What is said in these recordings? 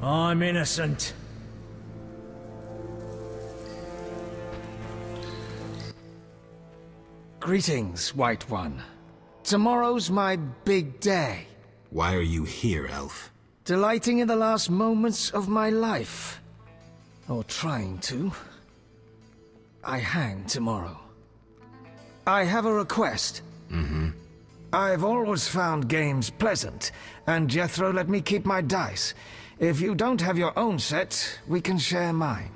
I'm innocent. Greetings, White One. Tomorrow's my big day. Why are you here, Elf? Delighting in the last moments of my life. Or trying to. I hang tomorrow. I have a request. I've always found games pleasant, and Jethro let me keep my dice. If you don't have your own set, we can share mine.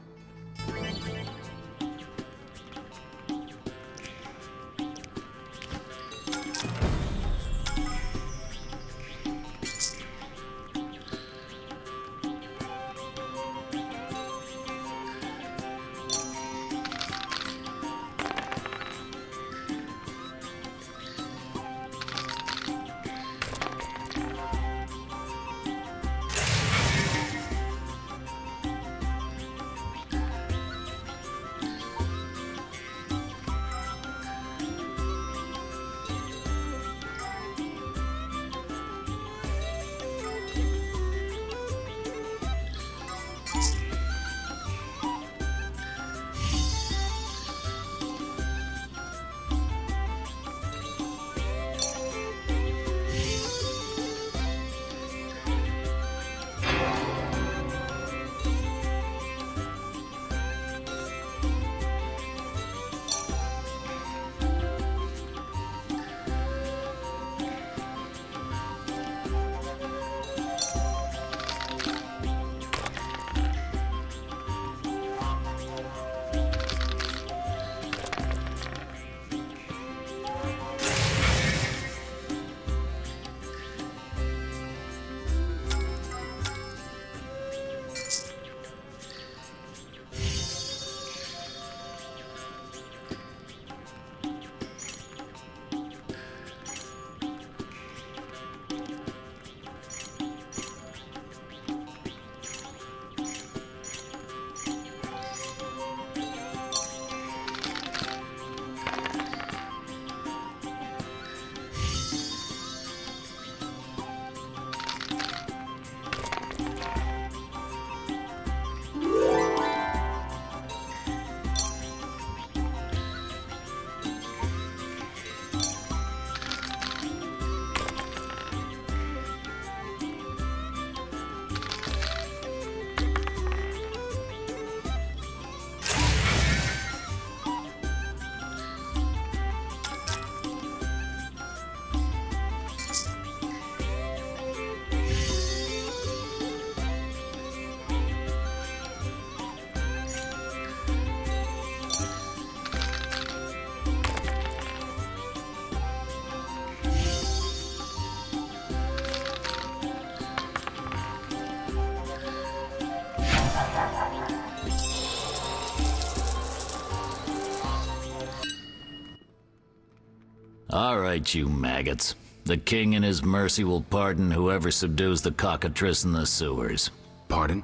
All right, you maggots. The king in his mercy will pardon whoever subdues the cockatrice in the sewers. Pardon?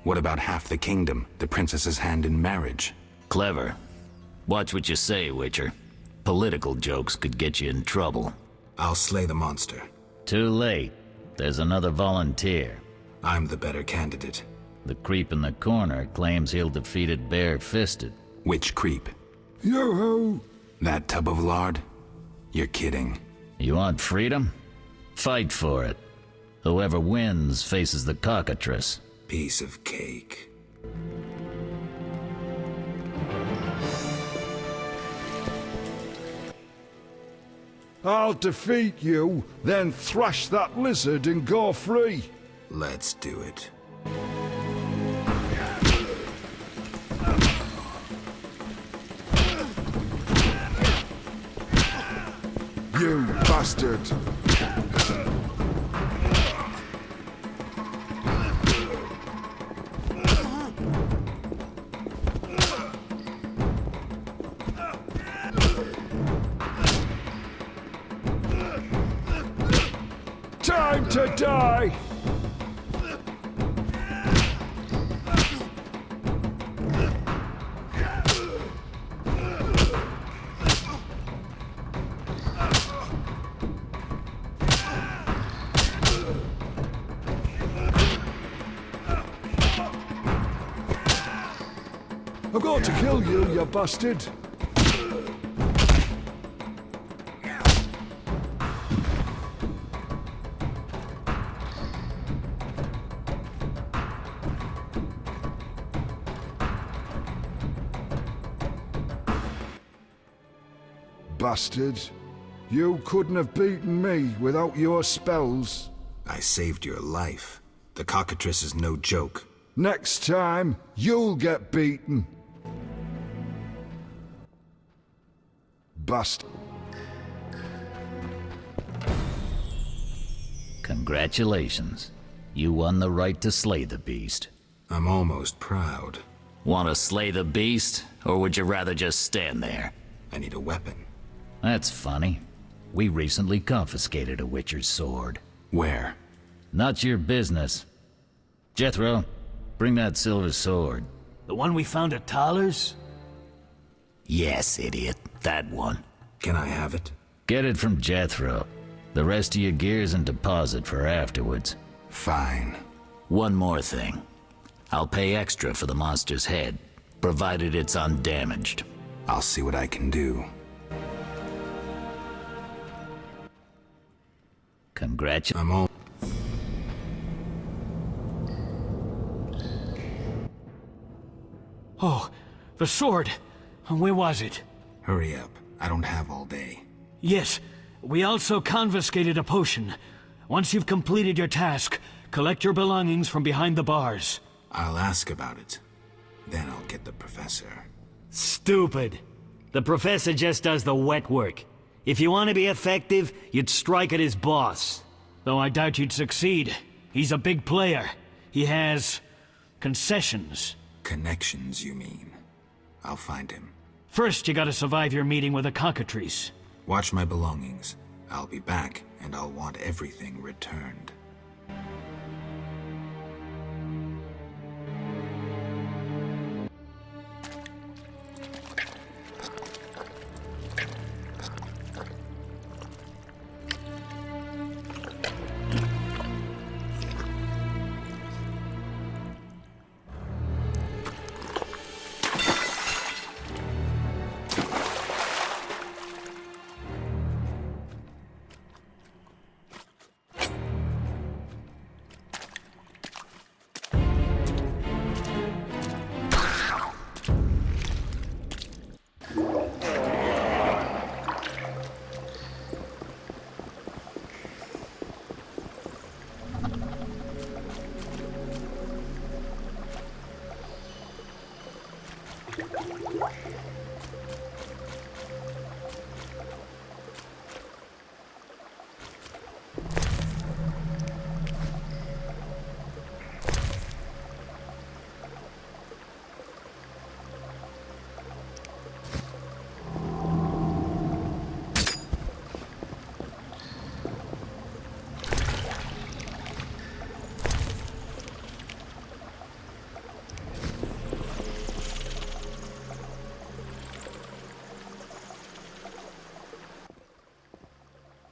What about half the kingdom, the princess's hand in marriage? Clever. Watch what you say, Witcher. Political jokes could get you in trouble. I'll slay the monster. Too late. There's another volunteer. I'm the better candidate. The creep in the corner claims he'll defeat it bare-fisted. Which creep? Yo-ho! That tub of lard? You're kidding. You want freedom? Fight for it. Whoever wins faces the cockatrice. Piece of cake. I'll defeat you, then thrash that lizard and go free. Let's do it. You bastard! Time to die! to kill you, you bastard. Bastard. You couldn't have beaten me without your spells. I saved your life. The cockatrice is no joke. Next time, you'll get beaten. Bastard. Congratulations. You won the right to slay the beast. I'm almost proud. Want to slay the beast, or would you rather just stand there? I need a weapon. That's funny. We recently confiscated a Witcher's sword. Where? Not your business. Jethro, bring that silver sword. The one we found at Thaler's? Yes, idiot. That one. Can I have it? Get it from Jethro. The rest of your gear's in deposit for afterwards. Fine. One more thing. I'll pay extra for the monster's head, provided it's undamaged. I'll see what I can do. Congratulations. I'm all... Oh, the sword. Where was it? Hurry up. I don't have all day. Yes, we also confiscated a potion. Once you've completed your task, collect your belongings from behind the bars. I'll ask about it. Then I'll get the professor. Stupid. The professor just does the wet work. If you want to be effective, you'd strike at his boss. Though I doubt you'd succeed. He's a big player. He has... concessions. Connections, you mean? I'll find him. First, you gotta survive your meeting with the cockatrice. Watch my belongings. I'll be back, and I'll want everything returned.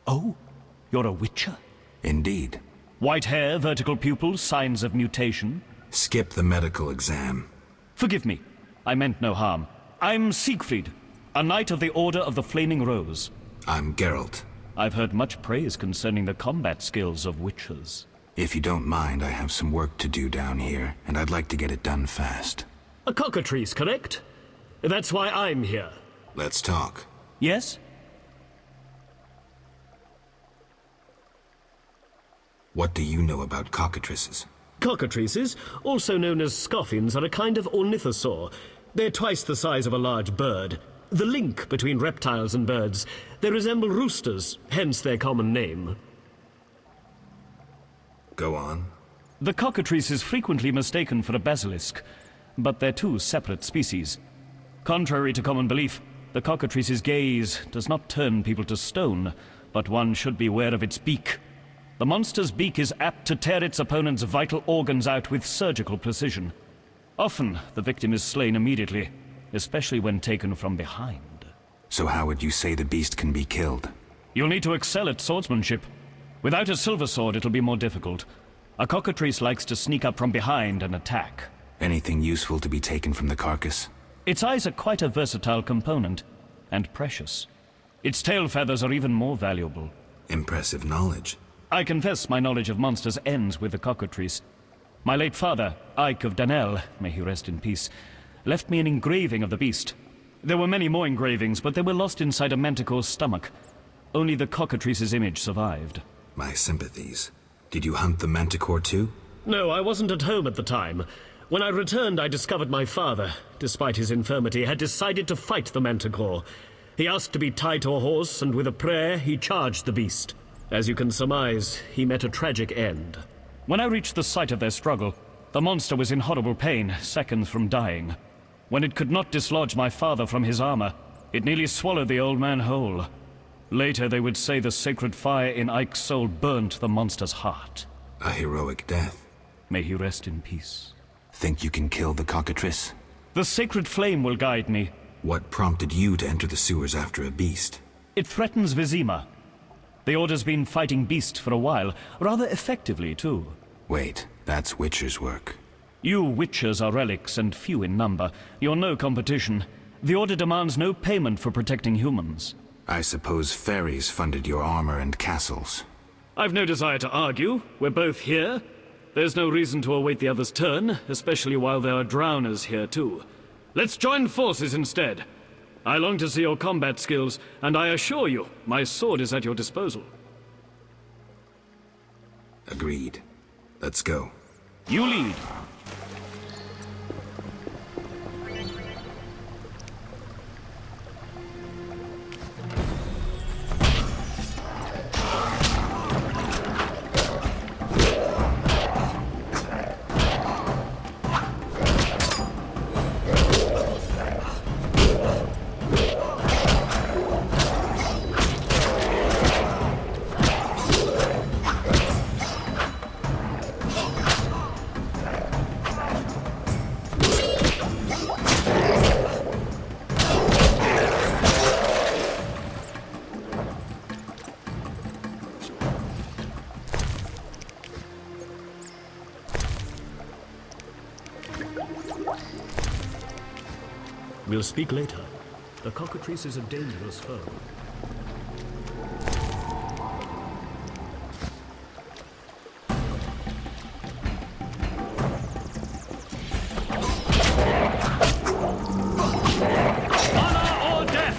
Oh? You're a Witcher? Indeed. White hair, vertical pupils, signs of mutation? Skip the medical exam. Forgive me. I meant no harm. I'm Siegfried, a knight of the Order of the Flaming Rose. I'm Geralt. I've heard much praise concerning the combat skills of Witchers. If you don't mind, I have some work to do down here, and I'd like to get it done fast. A cockatrice, correct? That's why I'm here. Let's talk. Yes? What do you know about cockatrices? Cockatrices, also known as scoffins, are a kind of ornithosaur. They're twice the size of a large bird. The link between reptiles and birds. They resemble roosters, hence their common name. Go on. The cockatrice is frequently mistaken for a basilisk, but they're two separate species. Contrary to common belief, the cockatrice's gaze does not turn people to stone, but one should beware of its beak. The monster's beak is apt to tear its opponent's vital organs out with surgical precision. Often, the victim is slain immediately, especially when taken from behind. So how would you say the beast can be killed? You'll need to excel at swordsmanship. Without a silver sword, it'll be more difficult. A cockatrice likes to sneak up from behind and attack. Anything useful to be taken from the carcass? Its eyes are quite a versatile component, and precious. Its tail feathers are even more valuable. Impressive knowledge. I confess my knowledge of monsters ends with the cockatrice. My late father, Ike of Danel, may he rest in peace, left me an engraving of the beast. There were many more engravings, but they were lost inside a manticore's stomach. Only the cockatrice's image survived. My sympathies. Did you hunt the manticore too? No, I wasn't at home at the time. When I returned, I discovered my father, despite his infirmity, had decided to fight the manticore. He asked to be tied to a horse, and with a prayer, he charged the beast. As you can surmise, he met a tragic end. When I reached the site of their struggle, the monster was in horrible pain, seconds from dying. When it could not dislodge my father from his armor, it nearly swallowed the old man whole. Later, they would say the sacred fire in Ike's soul burnt the monster's heart. A heroic death. May he rest in peace. Think you can kill the cockatrice? The sacred flame will guide me. What prompted you to enter the sewers after a beast? It threatens Vizima. The Order's been fighting beast for a while, rather effectively, too. Wait, that's Witcher's work. You Witchers are relics and few in number. You're no competition. The Order demands no payment for protecting humans. I suppose fairies funded your armor and castles. I've no desire to argue. We're both here. There's no reason to await the other's turn, especially while there are drowners here too. Let's join forces instead. I long to see your combat skills, and I assure you, my sword is at your disposal. Agreed. Let's go. You lead. We'll speak later. The cockatrice is a dangerous foe. Honor or death!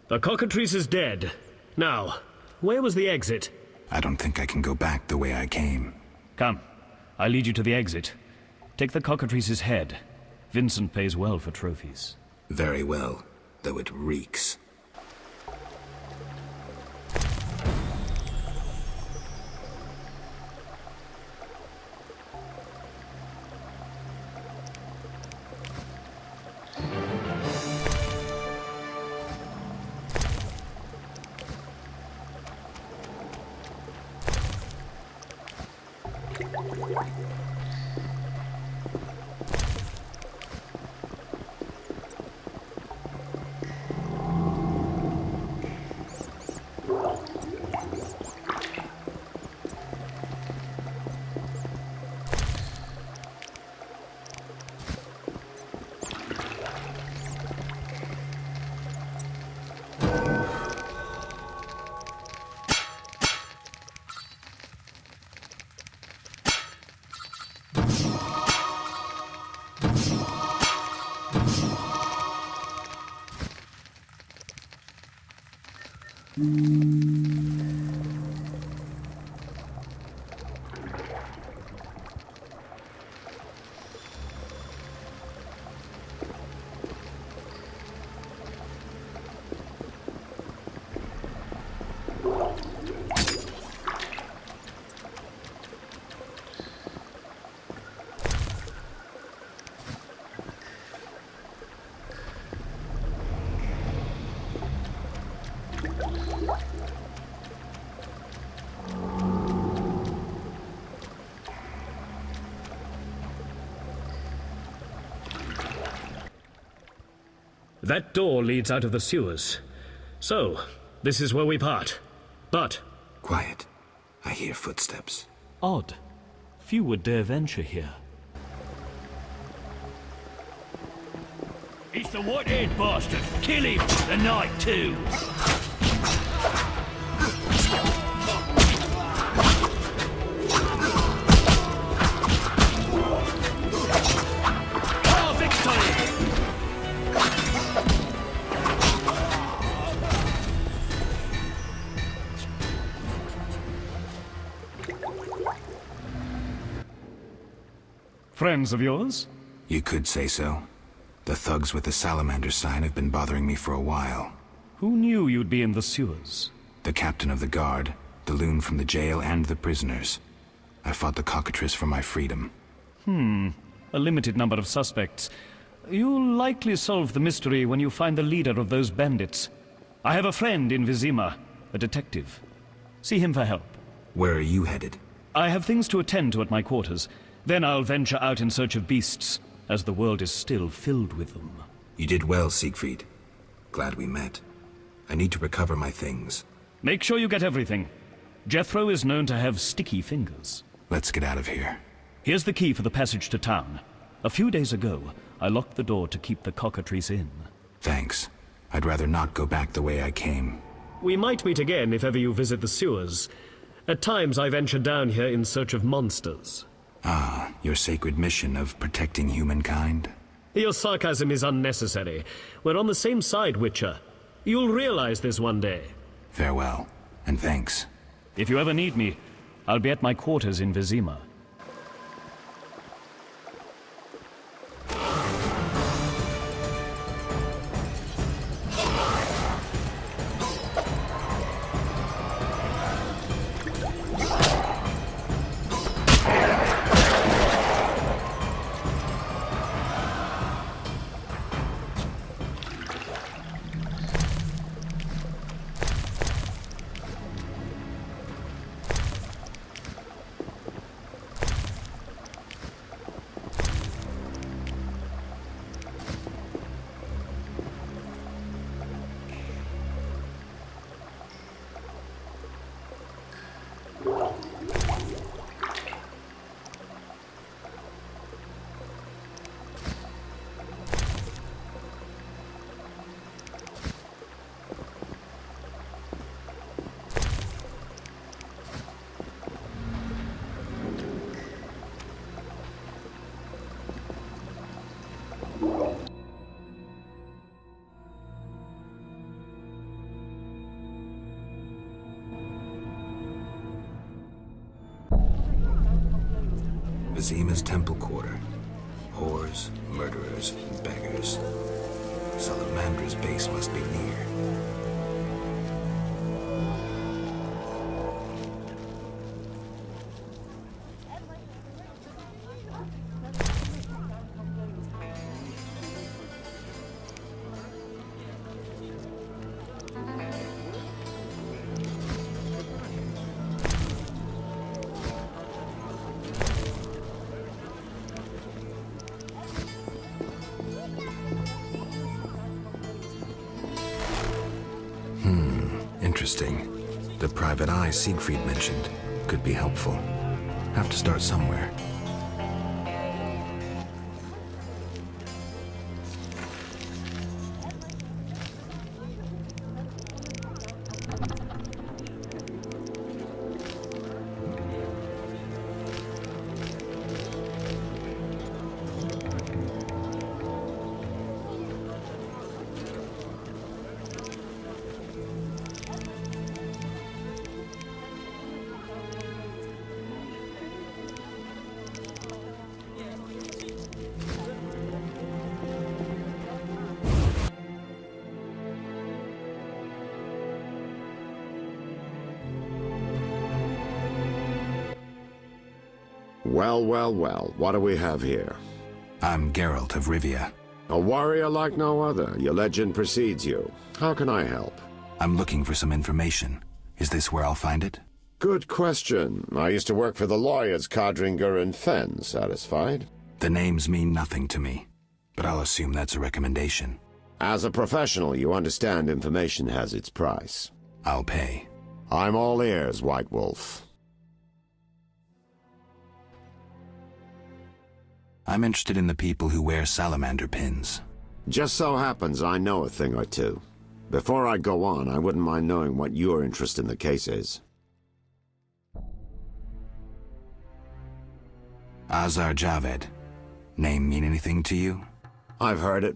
The cockatrice is dead. Now, where was the exit? I don't think I can go back the way I came. Come, I'll lead you to the exit. Take the cockatrice's head. Vincent pays well for trophies. Very well, though it reeks. That door leads out of the sewers. So, this is where we part. But... Quiet. I hear footsteps. Odd. Few would dare venture here. It's the white-haired bastard. Kill him tonight too. Friends of yours? You could say so. The thugs with the salamander sign have been bothering me for a while. Who knew you'd be in the sewers? The captain of the guard, the loon from the jail, and the prisoners. I fought the cockatrice for my freedom. A limited number of suspects. You'll likely solve the mystery when you find the leader of those bandits. I have a friend in Vizima, a detective. See him for help. Where are you headed? I have things to attend to at my quarters. Then I'll venture out in search of beasts, as the world is still filled with them. You did well, Siegfried. Glad we met. I need to recover my things. Make sure you get everything. Jethro is known to have sticky fingers. Let's get out of here. Here's the key for the passage to town. A few days ago, I locked the door to keep the cockatrice in. Thanks. I'd rather not go back the way I came. we might meet again if ever you visit the sewers. At times I venture down here in search of monsters. Ah, your sacred mission of protecting humankind? Your sarcasm is unnecessary. We're on the same side, Witcher. You'll realize this one day. Farewell, and thanks. If you ever need me, I'll be at my quarters in Vizima. Vizima's temple quarter. Whores, murderers, and beggars. Salamandra's base must be near. Interesting. The private eye Siegfried mentioned could be helpful. Have to start somewhere. Well, well, well, what do we have here? I'm Geralt of Rivia. A warrior like no other. Your legend precedes you. How can I help? I'm looking for some information. Is this where I'll find it? Good question. I used to work for the lawyers Codringer and Fenn. Satisfied? The names mean nothing to me, but I'll assume that's a recommendation. As a professional, you understand information has its price. I'll pay. I'm all ears, White Wolf. I'm interested in the people who wear salamander pins. Just so happens I know a thing or two. Before I go on, I wouldn't mind knowing what your interest in the case is. Azar Javed. Name mean anything to you? I've heard it.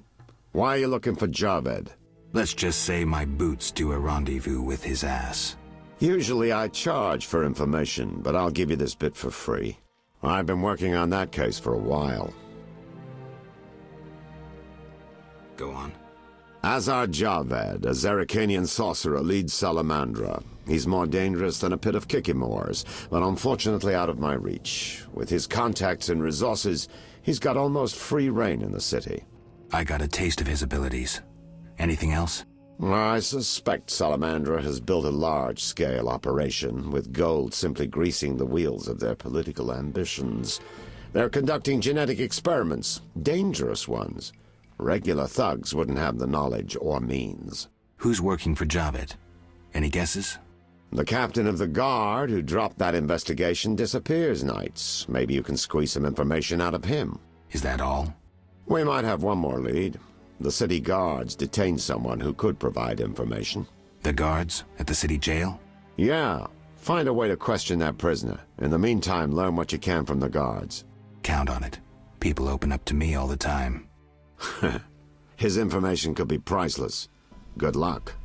Why are you looking for Javed? Let's just say my boots do a rendezvous with his ass. Usually I charge for information, but I'll give you this bit for free. I've been working on that case for a while. Go on. Azar Javed, a Zerrikanian sorcerer, leads Salamandra. He's more dangerous than a pit of Kikimores, but unfortunately out of my reach. With his contacts and resources, he's got almost free reign in the city. I got a taste of his abilities. Anything else? I suspect Salamandra has built a large-scale operation, with gold simply greasing the wheels of their political ambitions. They're conducting genetic experiments, dangerous ones. Regular thugs wouldn't have the knowledge or means. Who's working for Javed? Any guesses? The captain of the guard who dropped that investigation disappears nights. Maybe you can squeeze some information out of him. Is that all? We might have one more lead. The city guards detained someone who could provide information. The guards at the city jail? Yeah. Find a way to question that prisoner. In the meantime, learn what you can from the guards. Count on it. People open up to me all the time. His information could be priceless. Good luck.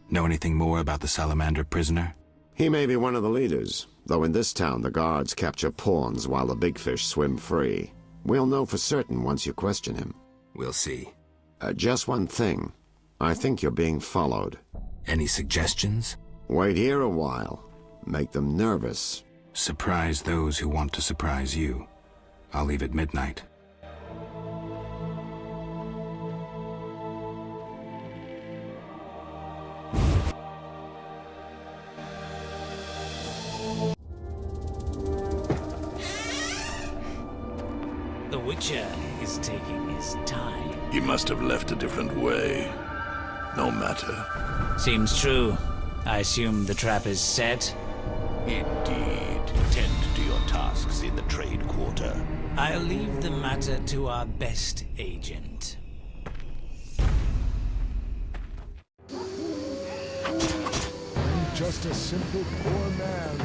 Know anything more about the Salamander prisoner? He may be one of the leaders, though in this town the guards capture pawns while the big fish swim free. We'll know for certain once you question him. We'll see. Just one thing. I think you're being followed. Any suggestions? Wait here a while. Make them nervous. Surprise those who want to surprise you. I'll leave at midnight. The Witcher is taking his time. He must have left a different way. No matter. Seems true. I assume the trap is set? Indeed. Tend to your tasks in the trade quarter. I'll leave the matter to our best agent. I'm just a simple poor man.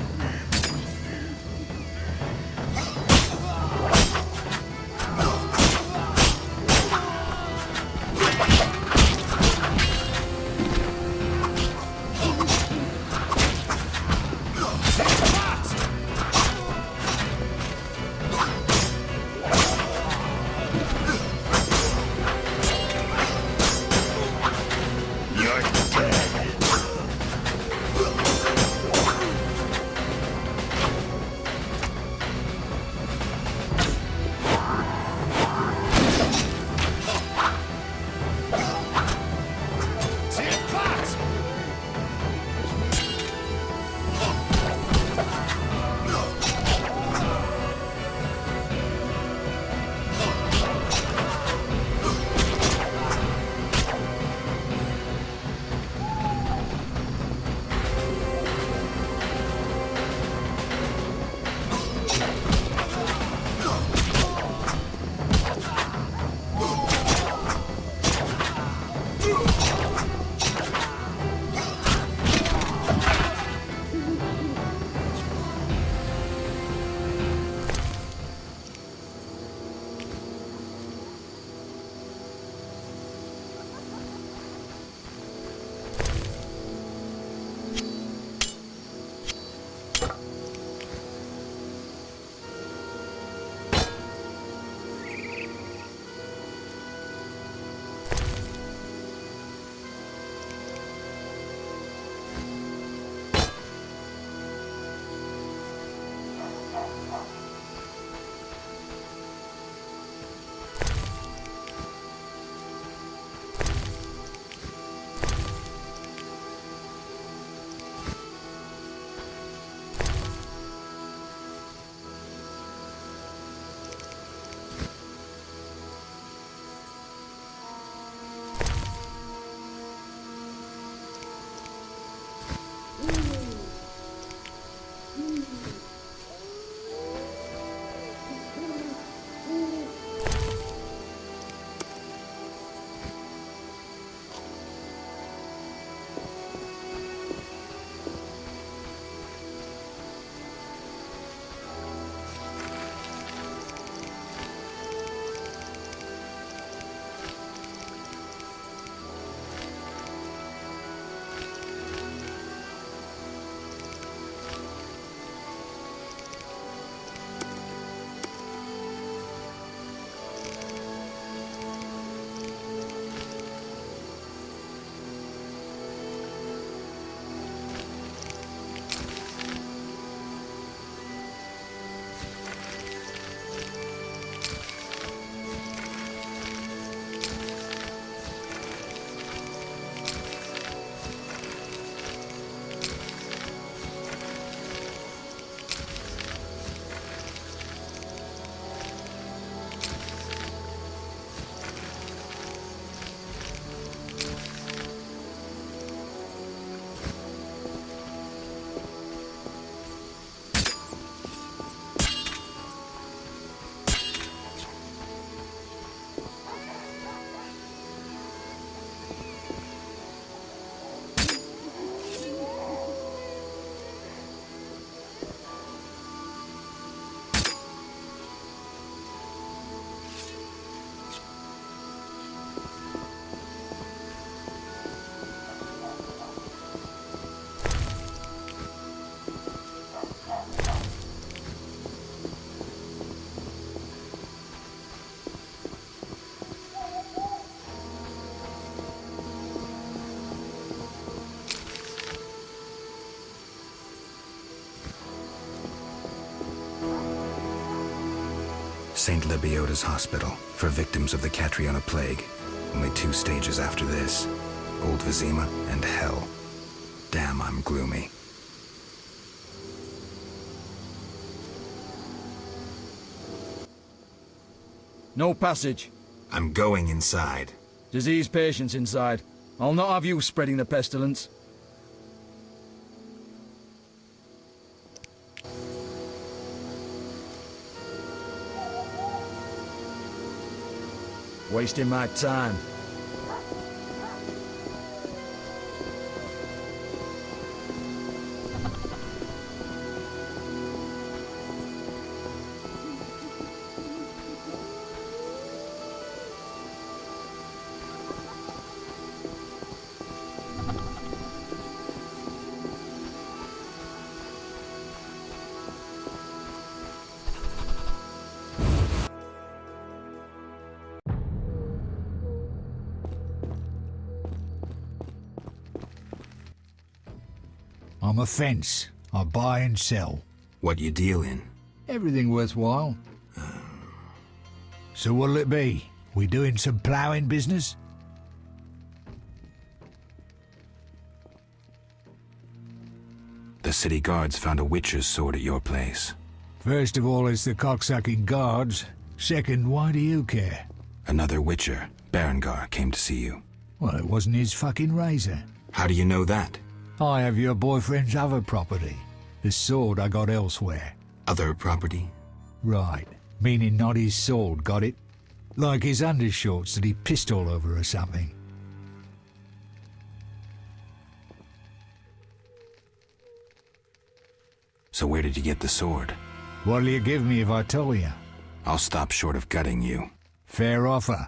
St. Lebioda's hospital for victims of the Catriona plague. Only 2 stages after this. Old Vizima and Hell. Damn, I'm gloomy. No passage. I'm going inside. Disease patients inside. I'll not have you spreading the pestilence. Wasting my time. I'm a fence. I buy and sell. What you deal in? Everything worthwhile. So what'll it be? We doing some ploughing business? The city guards found a witcher's sword at your place. First of all, it's the cocksucking guards. Second, why do you care? Another witcher, Berengar, came to see you. Well, it wasn't his fucking razor. How do you know that? I have your boyfriend's other property. The sword I got elsewhere. Other property? Right. Meaning not his sword, got it? Like his undershorts that he pissed all over or something. So where did you get the sword? What'll you give me if I tell you? I'll stop short of gutting you. Fair offer.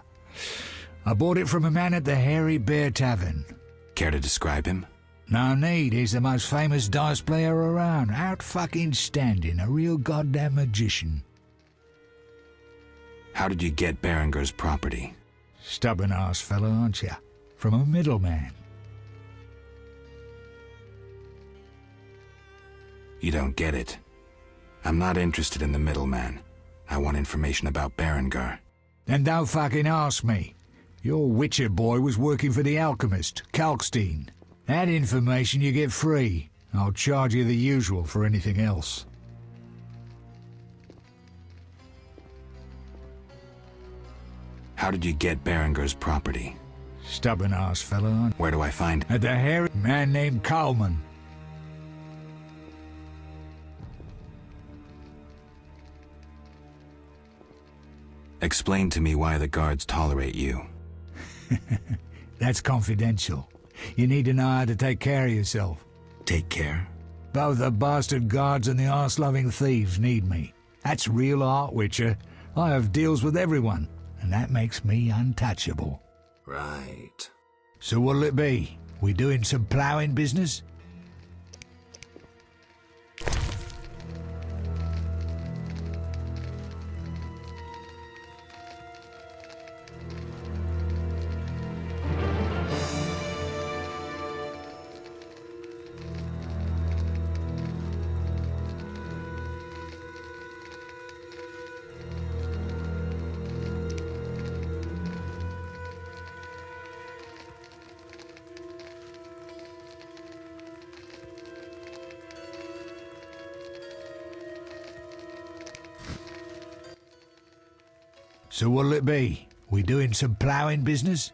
I bought it from a man at the Hairy Bear Tavern. Care to describe him? No need, he's the most famous dice player around. Out fucking standing, a real goddamn magician. How did you get Berengar's property? Stubborn-ass fellow, aren't you? From a middleman. You don't get it. I'm not interested in the middleman. I want information about Berengar. Then don't fucking ask me. Your Witcher boy was working for the alchemist, Kalkstein. That information you get free. I'll charge you the usual for anything else. How did you get Berengar's property? Stubborn-ass fellow. Where do I find At the hairy man named Coleman. Explain to me why the guards tolerate you. That's confidential. You need to know how to take care of yourself. Take care? Both the bastard guards and the arse-loving thieves need me. That's real art, Witcher. I have deals with everyone, and that makes me untouchable. Right. So what'll it be? We doing some ploughing business? So what'll it be? We doing some ploughing business?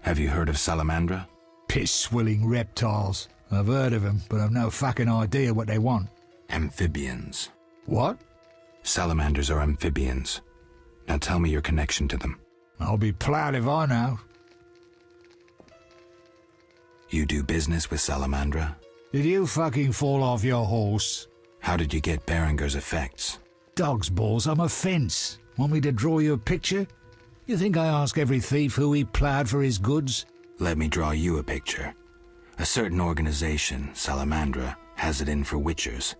Have you heard of Salamandra? Piss-swilling reptiles. I've heard of them, but I've no fucking idea what they want. Amphibians. What? Salamanders are amphibians. Now tell me your connection to them. I'll be ploughed if I know. You do business with Salamandra? Did you fucking fall off your horse? How did you get Berengar's effects? Dog's balls, I'm a fence. Want me to draw you a picture? You think I ask every thief who he ploughed for his goods? Let me draw you a picture. A certain organization, Salamandra, has it in for witchers.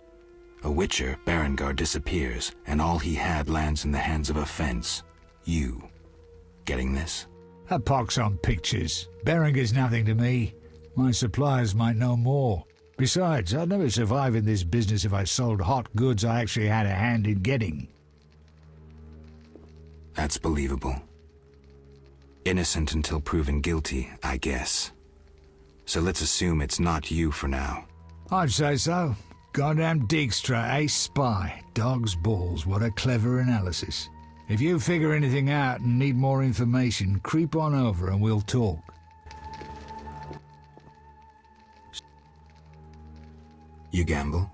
A witcher, Berengar, disappears, and all he had lands in the hands of a fence. You. Getting this? A pox on pictures. Berengar's nothing to me. My suppliers might know more. Besides, I'd never survive in this business if I sold hot goods I actually had a hand in getting. That's believable. Innocent until proven guilty, I guess. So let's assume it's not you for now. I'd say so. Goddamn Dijkstra, ace spy. Dog's balls, what a clever analysis. If you figure anything out and need more information, creep on over and we'll talk. You gamble?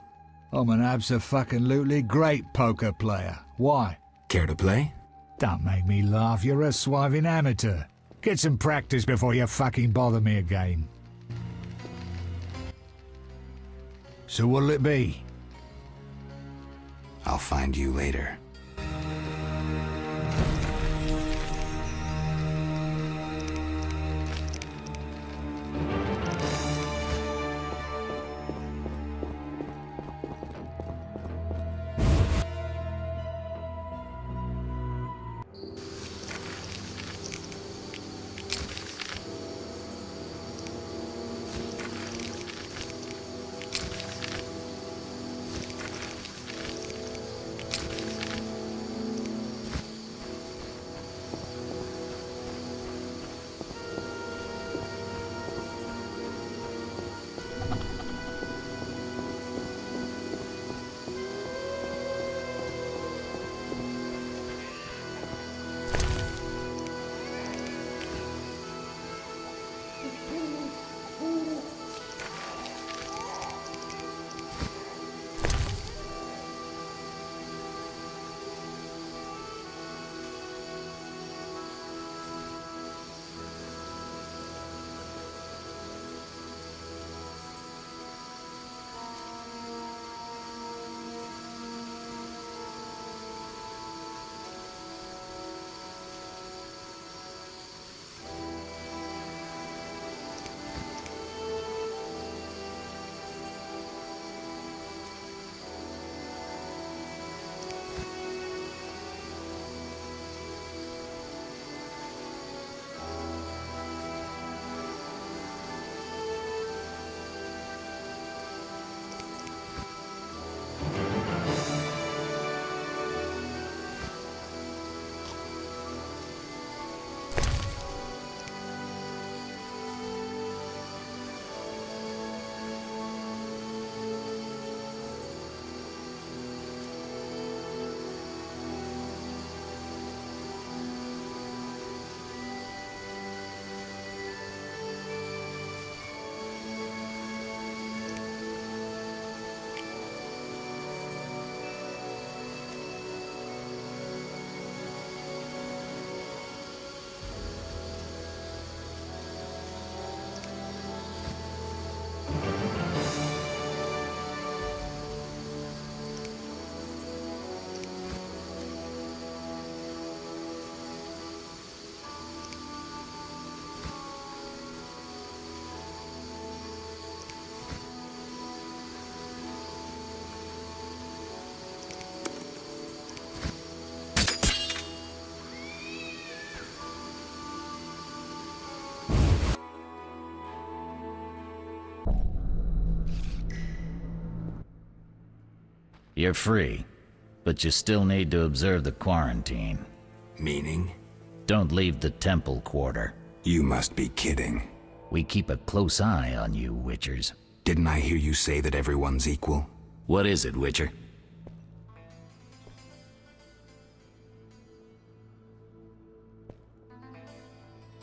I'm an abso-fucking-lutely great poker player. Why? Care to play? Don't make me laugh, you're a swiving amateur. Get some practice before you fucking bother me again. So what'll it be? I'll find you later. You're free, but you still need to observe the quarantine. Meaning? Don't leave the temple quarter. You must be kidding. We keep a close eye on you, Witchers. Didn't I hear you say that everyone's equal? What is it, Witcher?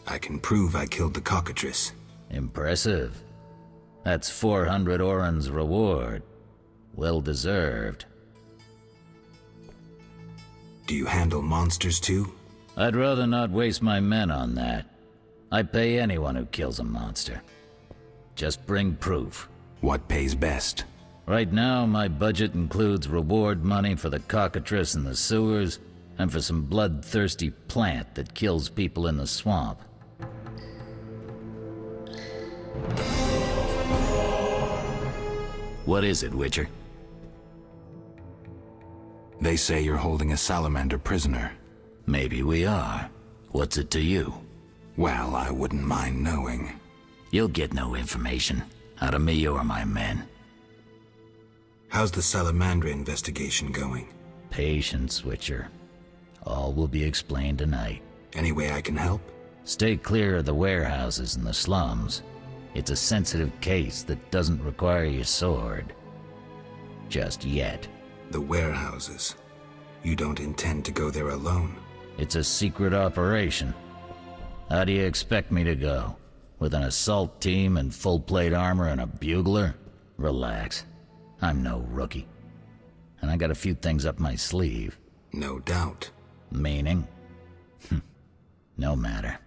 I can prove I killed the cockatrice. Impressive. That's 400 Oren's reward. Well deserved. Do you handle monsters too? I'd rather not waste my men on that. I pay anyone who kills a monster. Just bring proof. What pays best? Right now, my budget includes reward money for the cockatrice in the sewers, and for some bloodthirsty plant that kills people in the swamp. What is it, Witcher? They say you're holding a salamander prisoner. Maybe we are. What's it to you? Well, I wouldn't mind knowing. You'll get no information out of me or my men. How's the Salamandra investigation going? Patience, Witcher. All will be explained tonight. Any way I can help? Stay clear of the warehouses and the slums. It's a sensitive case that doesn't require your sword. Just yet. The warehouses. You don't intend to go there alone? It's a secret operation. How do you expect me to go? With an assault team and full-plate armor and a bugler? Relax. I'm no rookie. And I got a few things up my sleeve. No doubt. Meaning? No matter.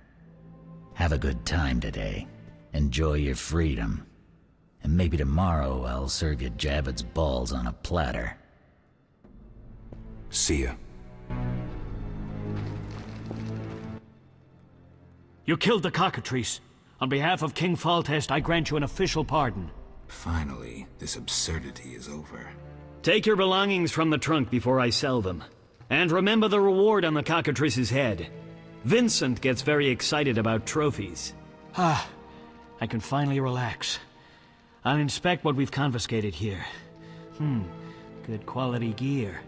Have a good time today. Enjoy your freedom. And maybe tomorrow I'll serve you Javed's balls on a platter. See ya. You killed the cockatrice. On behalf of King Faltest, I grant you an official pardon. Finally, this absurdity is over. Take your belongings from the trunk before I sell them. And remember the reward on the cockatrice's head. Vincent gets very excited about trophies. I can finally relax. I'll inspect what we've confiscated here. Good quality gear.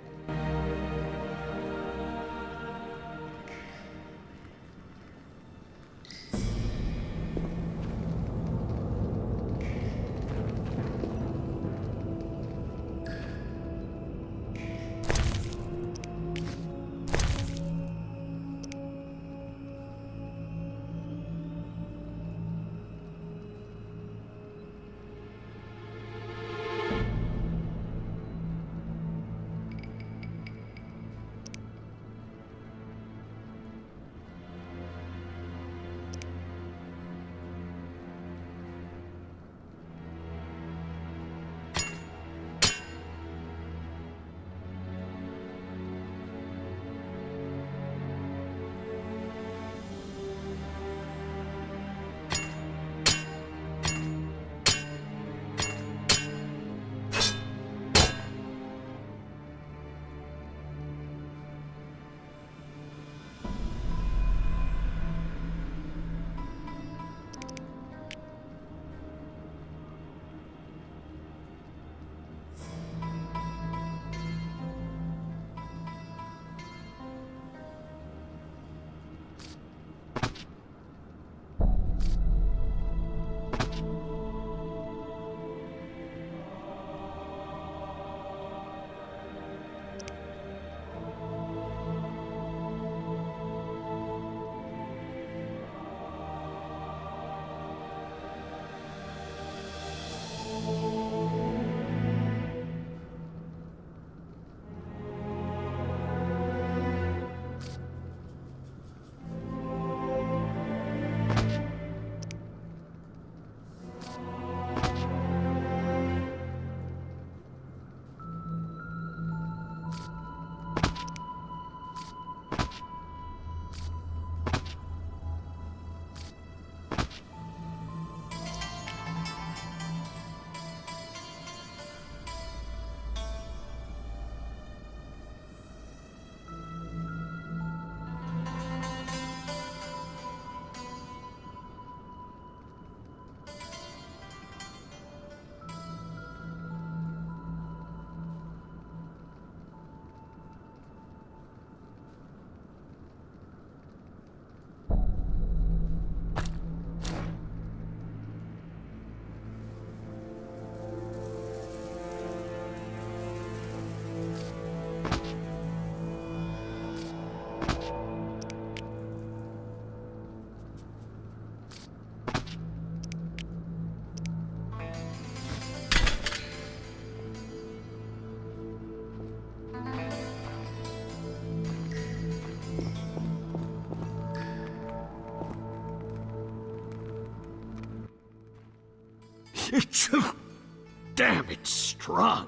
Damn, it's strong.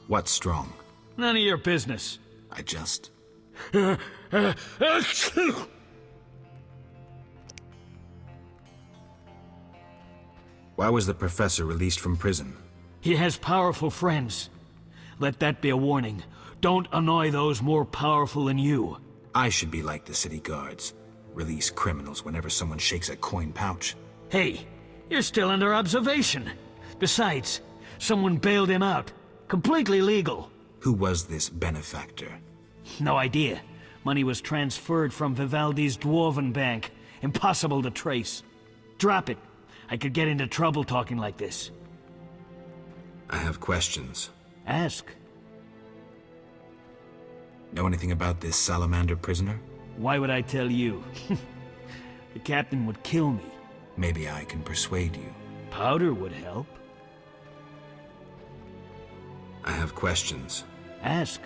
What's strong? None of your business. I just... Why was the professor released from prison? He has powerful friends. Let that be a warning. Don't annoy those more powerful than you. I should be like the city guards. Release criminals whenever someone shakes a coin pouch. Hey, you're still under observation. Besides, someone bailed him out. Completely legal. Who was this benefactor? No idea. Money was transferred from Vivaldi's Dwarven Bank. Impossible to trace. Drop it. I could get into trouble talking like this. I have questions. Ask. Know anything about this salamander prisoner? Why would I tell you? The captain would kill me. Maybe I can persuade you. Powder would help. I have questions. Ask.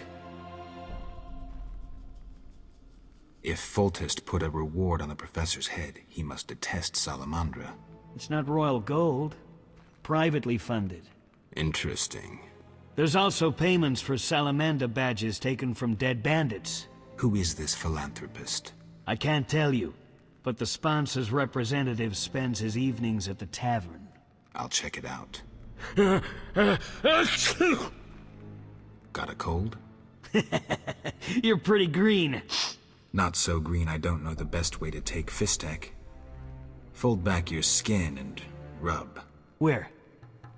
If Foltest put a reward on the professor's head, he must detest Salamandra. It's not royal gold. Privately funded. Interesting. There's also payments for Salamander badges taken from dead bandits. Who is this philanthropist? I can't tell you, but the sponsor's representative spends his evenings at the tavern. I'll check it out. Got a cold? You're pretty green. Not so green I don't know the best way to take Fistek. Fold back your skin and rub. Where?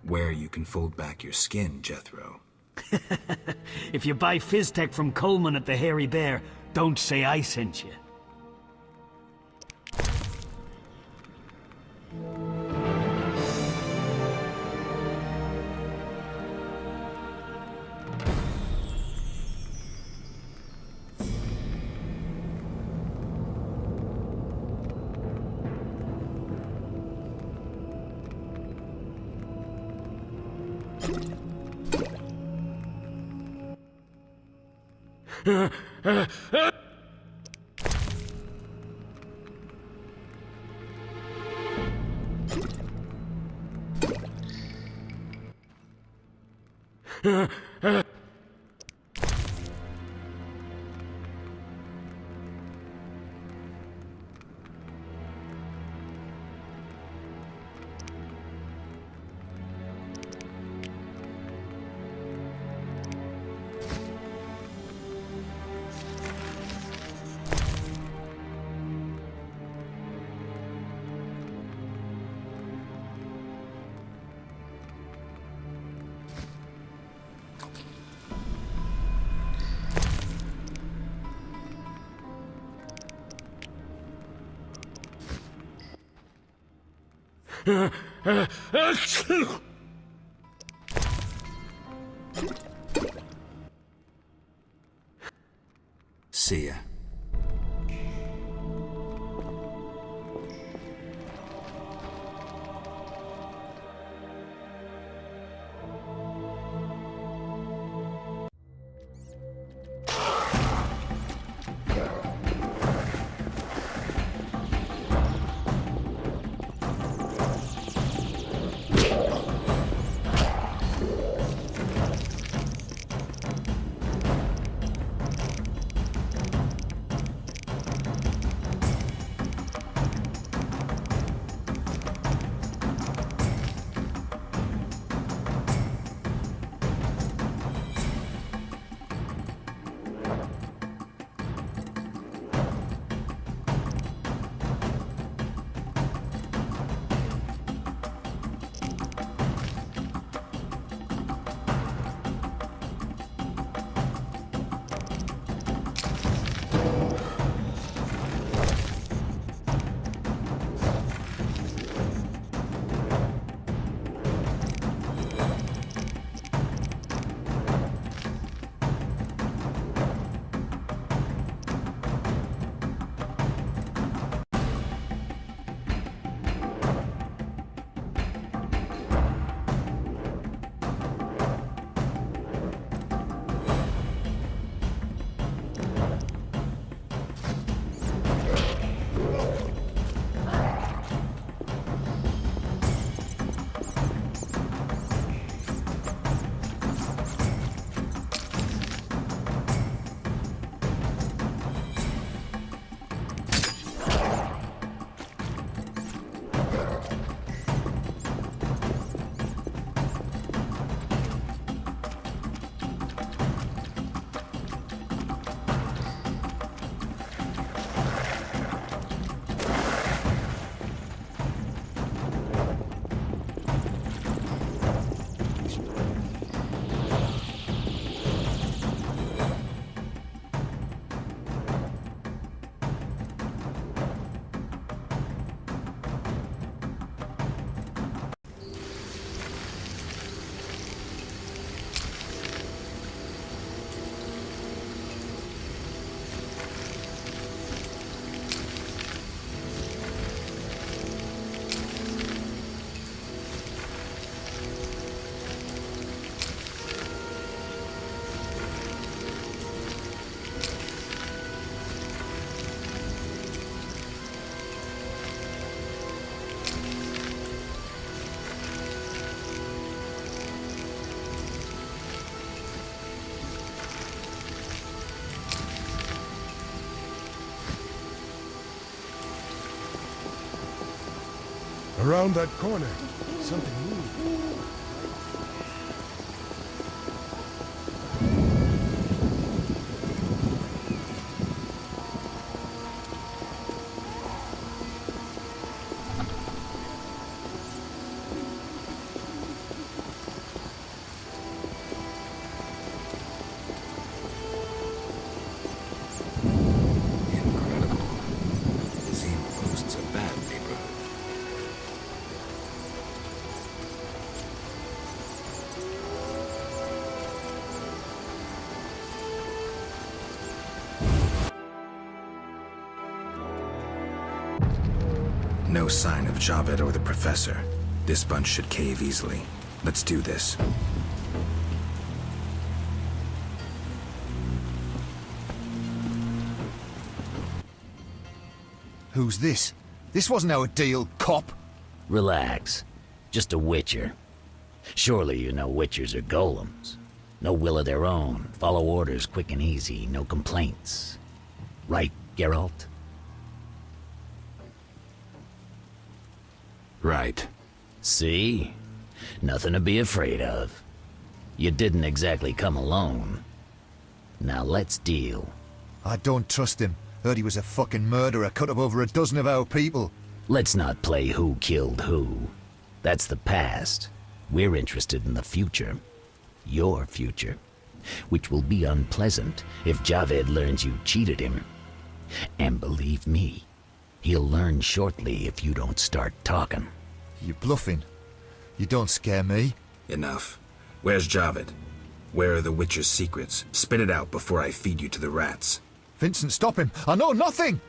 Where you can fold back your skin, Jethro. If you buy Fizztech from Coleman at the Hairy Bear, don't say I sent you. See ya. Around that corner, something moved. No sign of Javed or the Professor. This bunch should cave easily. Let's do this. Who's this? This wasn't our deal, cop. Relax. Just a witcher. Surely you know witchers are golems. No will of their own. Follow orders quick and easy. No complaints. Right, Geralt? Right. See? Nothing to be afraid of. You didn't exactly come alone. Now let's deal. I don't trust him. Heard he was a fucking murderer, cut up over a dozen of our people. Let's not play who killed who. That's the past. We're interested in the future. Your future. Which will be unpleasant if Javed learns you cheated him. And believe me, he'll learn shortly if you don't start talking. You bluffing? You don't scare me. Enough. Where's Javed? Where are the Witcher's secrets? Spit it out before I feed you to the rats. Vincent, stop him! I know nothing!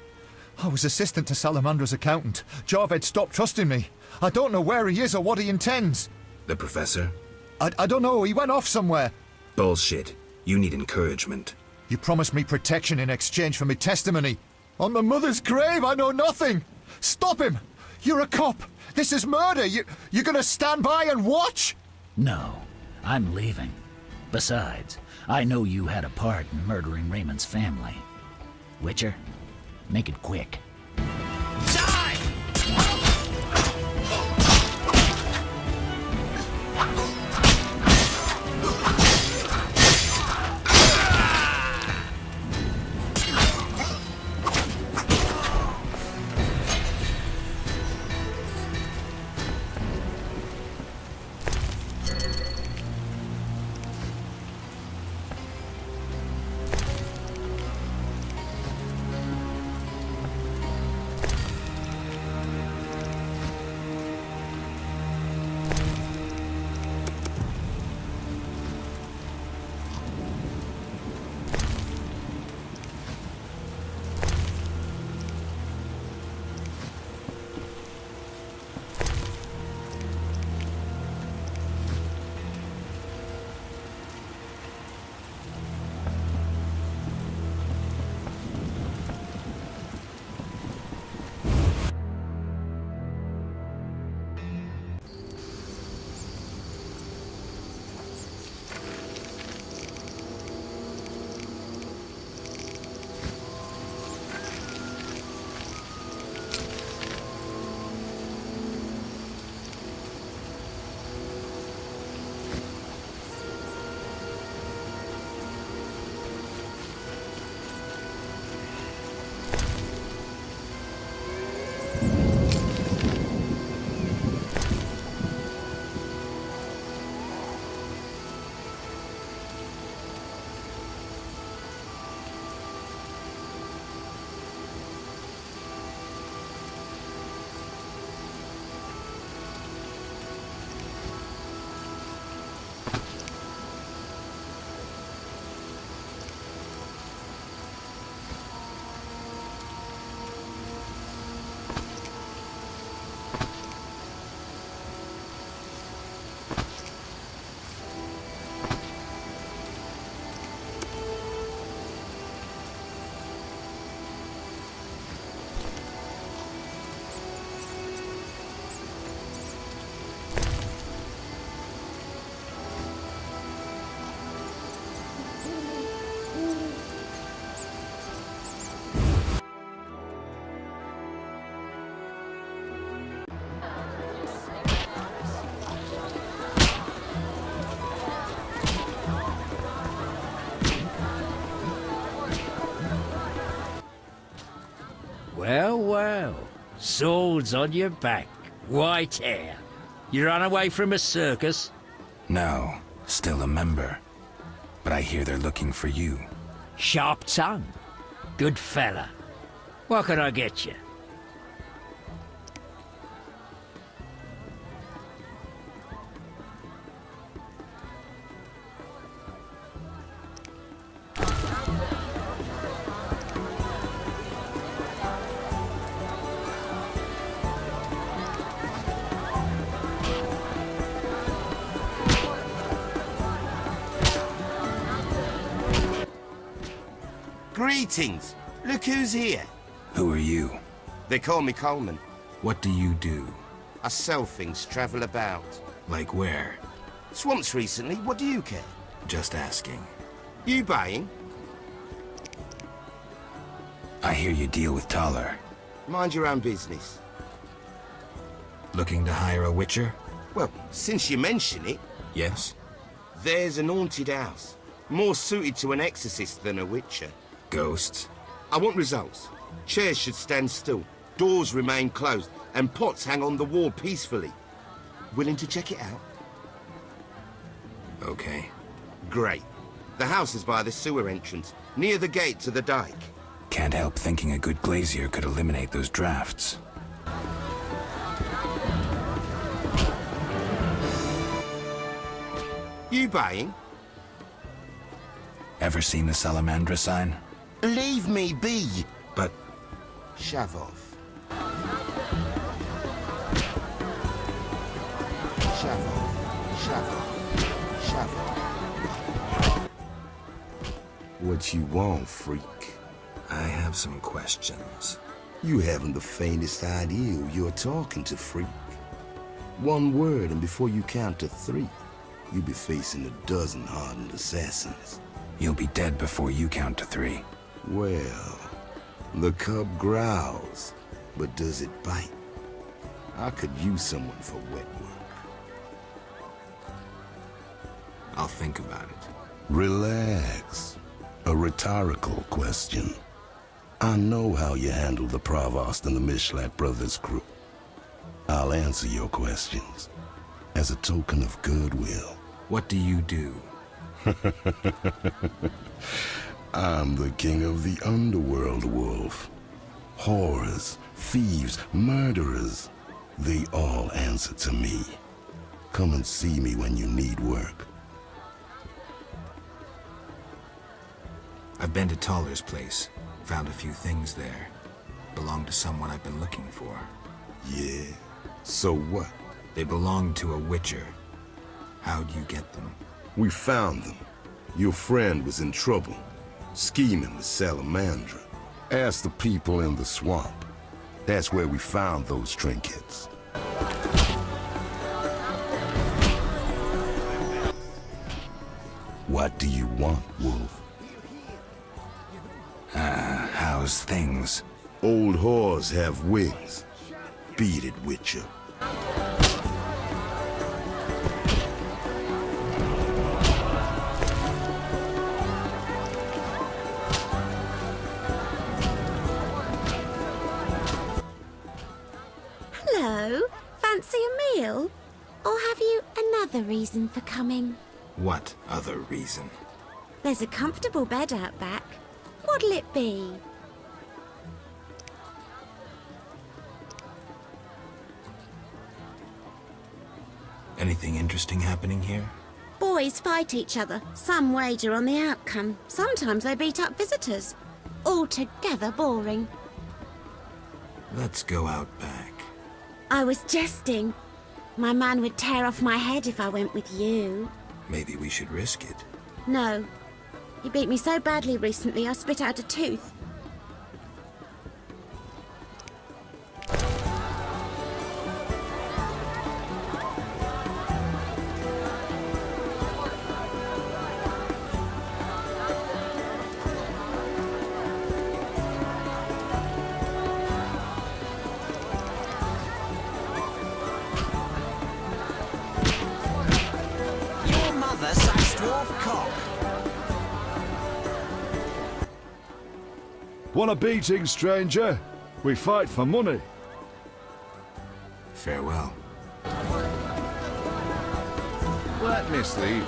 I was assistant to Salamandra's accountant. Javed stopped trusting me. I don't know where he is or what he intends. The Professor? I don't know. He went off somewhere. Bullshit. You need encouragement. You promised me protection in exchange for my testimony. On my mother's grave, I know nothing! Stop him! You're a cop! This is murder! You're gonna stand by and watch? No, I'm leaving. Besides, I know you had a part in murdering Raymond's family. Witcher, make it quick. well. Swords on your back, white hair. You run away from a circus? No, still a member. But I hear they're looking for you. Sharp tongue. Good fella. What can I get you? Greetings. Look who's here. Who are you? They call me Coleman. What do you do? I sell things, travel about. Like where? Swamps recently, what do you care? Just asking. You buying? I hear you deal with Toller. Mind your own business. Looking to hire a witcher? Well, since you mention it... Yes? There's an haunted house. More suited to an exorcist than a witcher. Ghosts? I want results. Chairs should stand still, doors remain closed, and pots hang on the wall peacefully. Willing to check it out? Okay. Great. The house is by the sewer entrance, near the gate to the dike. Can't help thinking a good glazier could eliminate those drafts. You buying? Ever seen the Salamandra sign? Leave me be! But... Shove off. Shove off. Shove off. Shove off. What you want, freak? I have some questions. You haven't the faintest idea who you're talking to, freak. One word, and before you count to 3, you'll be facing a dozen hardened assassins. You'll be dead before you count to 3. Well, the cub growls, but does it bite? I could use someone for wet work. I'll think about it. Relax. A rhetorical question. I know how you handled the Provost and the Mishlat brothers' crew. I'll answer your questions as a token of goodwill. What do you do? I'm the king of the underworld, Wolf. Whores, thieves, murderers, they all answer to me. Come and see me when you need work. I've been to Toller's place. Found a few things there. Belong to someone I've been looking for. Yeah? So what? They belong to a witcher. How'd you get them? We found them. Your friend was in trouble, scheming with Salamandra. Ask the people in the swamp. That's where we found those trinkets. What do you want, Wolf? How's things? Old whores have wings. Beat it, Witcher. Hello. Fancy a meal? Or have you another reason for coming? What other reason? There's a comfortable bed out back. What'll it be? Anything interesting happening here? Boys fight each other. Some wager on the outcome. Sometimes they beat up visitors. Altogether boring. Let's go out back. I was jesting. My man would tear off my head if I went with you. Maybe we should risk it. No. He beat me so badly recently I spit out a tooth. Your mother sucks dwarf cock. Want a beating, stranger? We fight for money. Farewell. Let me sleep.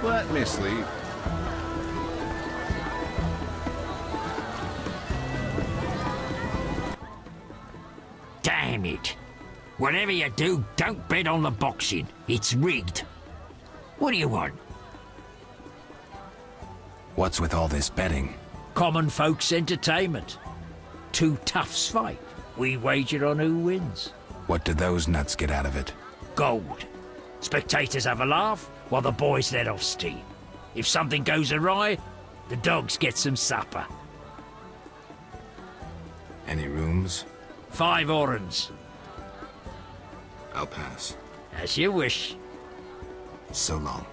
Let me sleep. Damn it. Whatever you do, don't bet on the boxing. It's rigged. What do you want? What's with all this betting? Common folks' entertainment. Two toughs fight. We wager on who wins. What do those nuts get out of it? Gold. Spectators have a laugh, while the boys let off steam. If something goes awry, the dogs get some supper. Any rooms? 5 orens. I'll pass. As you wish. So long.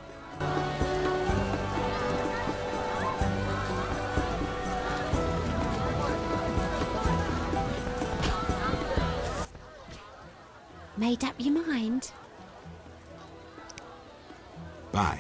Made up your mind? Bye.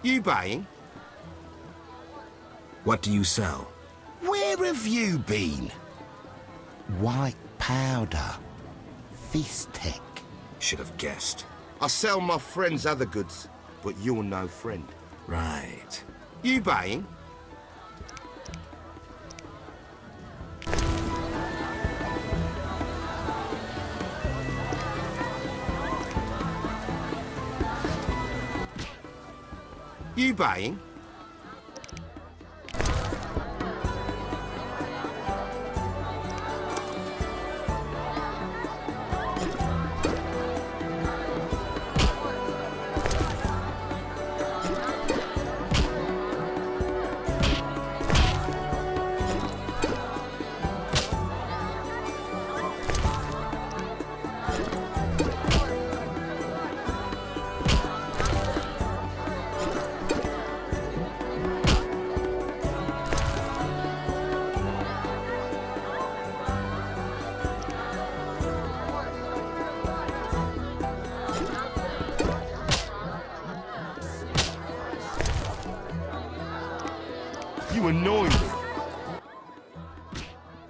You buying? What do you sell? Where have you been? White powder. Fist tech. Should have guessed. I sell my friends other goods, but you're no friend. Right. You buying? You buying?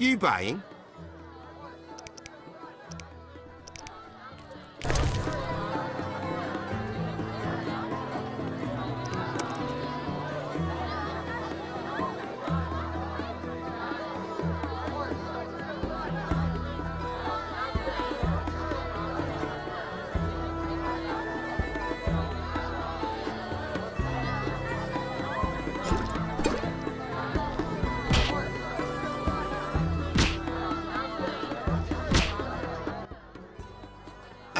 You buying?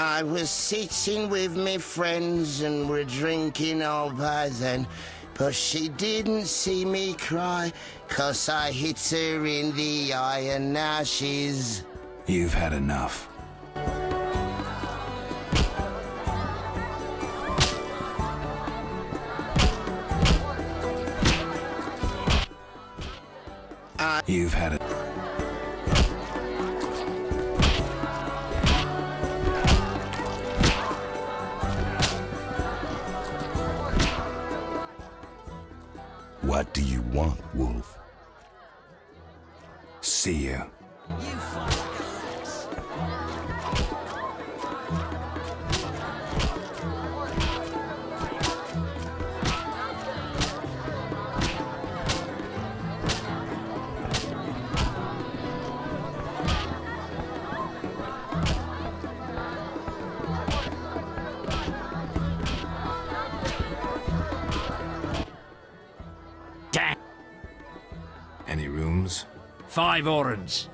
I was sitting with me friends and we're drinking all by then, but she didn't see me cry, 'cause I hit her in the eye and now she's... You've had enough. You've had it. What do you want, Wolf? See you. Any rooms? 5 orens.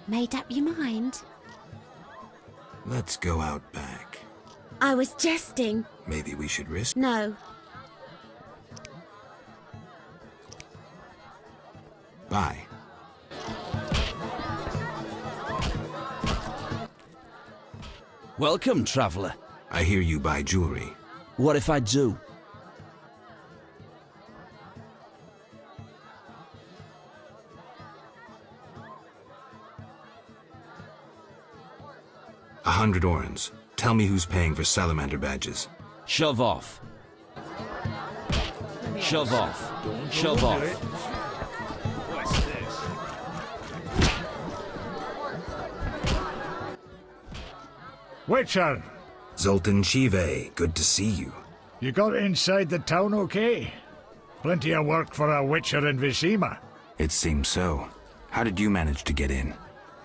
Made up your mind? Let's go out back. I was jesting. Maybe we should risk... No. Bye. Welcome, traveller. I hear you buy jewelry. What if I do? 100 orens. Tell me who's paying for salamander badges. Shove off. Shove off. Shove off. What's this? Witcher! Zoltan Chive, good to see you. You got inside the town okay? Plenty of work for a Witcher in Vizima. It seems so. How did you manage to get in?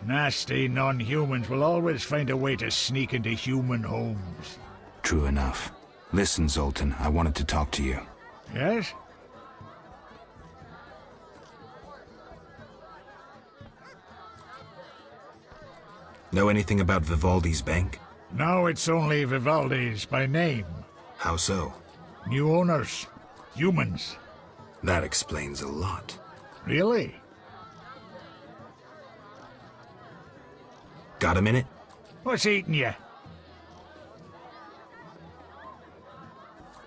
Nasty non-humans will always find a way to sneak into human homes. True enough. Listen, Zoltan, I wanted to talk to you. Yes? Know anything about Vivaldi's bank? Now it's only Vivaldi's by name. How so? New owners. Humans. That explains a lot. Really? Got a minute? What's eating you?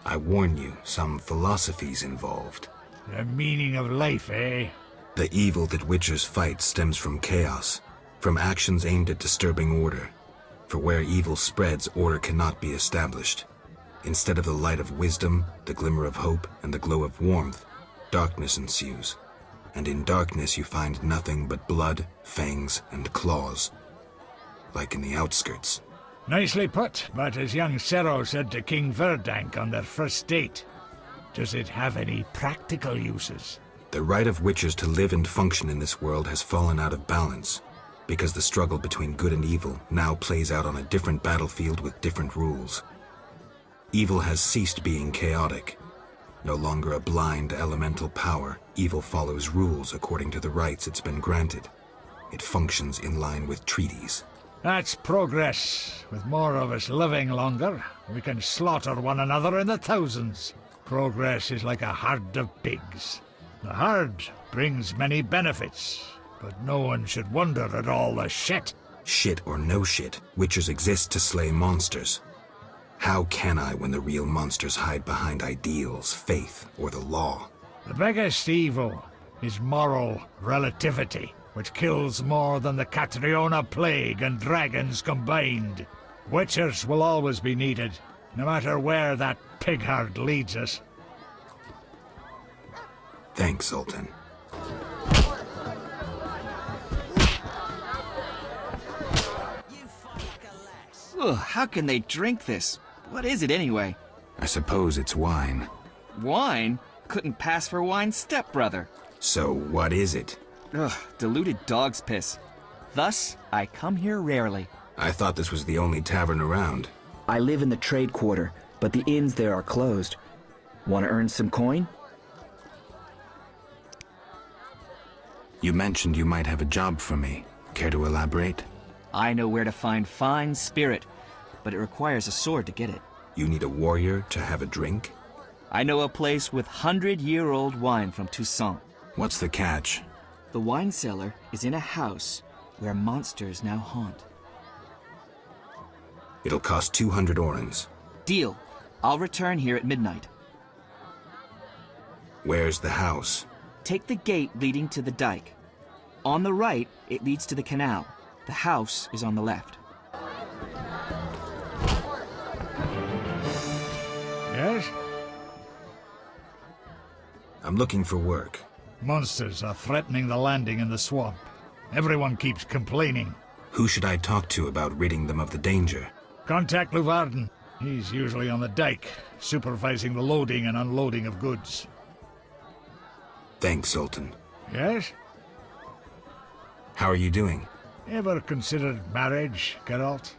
I warn you, some philosophy's involved. The meaning of life, eh? The evil that Witchers fight stems from chaos, from actions aimed at disturbing order. For where evil spreads, order cannot be established. Instead of the light of wisdom, the glimmer of hope, and the glow of warmth, darkness ensues. And in darkness you find nothing but blood, fangs, and claws. Like in the outskirts. Nicely put, but as young Cero said to King Verdank on their first date, does it have any practical uses? The right of Witchers to live and function in this world has fallen out of balance, because the struggle between good and evil now plays out on a different battlefield with different rules. Evil has ceased being chaotic. No longer a blind elemental power, evil follows rules according to the rights it's been granted. It functions in line with treaties. That's progress. With more of us living longer, we can slaughter one another in the thousands. Progress is like a herd of pigs. The herd brings many benefits, but no one should wonder at all the shit. Shit or no shit, Witchers exist to slay monsters. How can I when the real monsters hide behind ideals, faith, or the law? The biggest evil is moral relativity, which kills more than the Catriona plague and dragons combined. Witchers will always be needed, no matter where that pig herd leads us. Thanks, Sultan. Ugh, how can they drink this? What is it anyway? I suppose it's wine. Wine? Couldn't pass for wine's stepbrother. So what is it? Ugh, diluted dog's piss. Thus, I come here rarely. I thought this was the only tavern around. I live in the trade quarter, but the inns there are closed. Want to earn some coin? You mentioned you might have a job for me. Care to elaborate? I know where to find fine spirit, but it requires a sword to get it. You need a warrior to have a drink? I know a place with 100-year-old wine from Toussaint. What's the catch? The wine cellar is in a house where monsters now haunt. It'll cost 200 orens. Deal. I'll return here at midnight. Where's the house? Take the gate leading to the dike. On the right, it leads to the canal. The house is on the left. Yes? I'm looking for work. Monsters are threatening the landing in the swamp. Everyone keeps complaining. Who should I talk to about ridding them of the danger? Contact Luvarden. He's usually on the dike, supervising the loading and unloading of goods. Thanks, Sultan. Yes? How are you doing? Ever considered marriage, Geralt?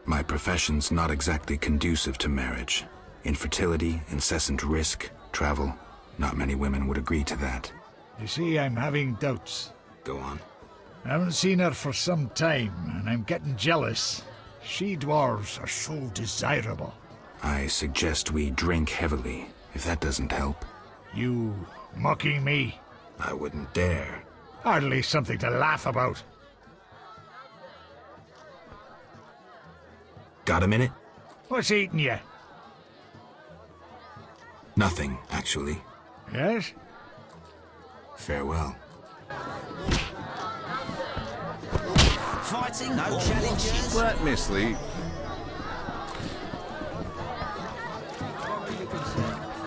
My profession's not exactly conducive to marriage. Infertility, incessant risk, travel. Not many women would agree to that. You see, I'm having doubts. Go on. I haven't seen her for some time, and I'm getting jealous. She-dwarves are so desirable. I suggest we drink heavily, if that doesn't help. You mocking me? I wouldn't dare. Hardly something to laugh about. Got a minute? What's eating you? Nothing, actually. Yes? Farewell. Fighting, no challenges. Let me sleep.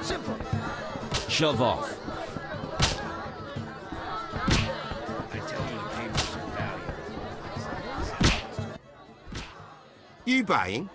Simple. Shove off. I tell you, the paper's of value. You buying?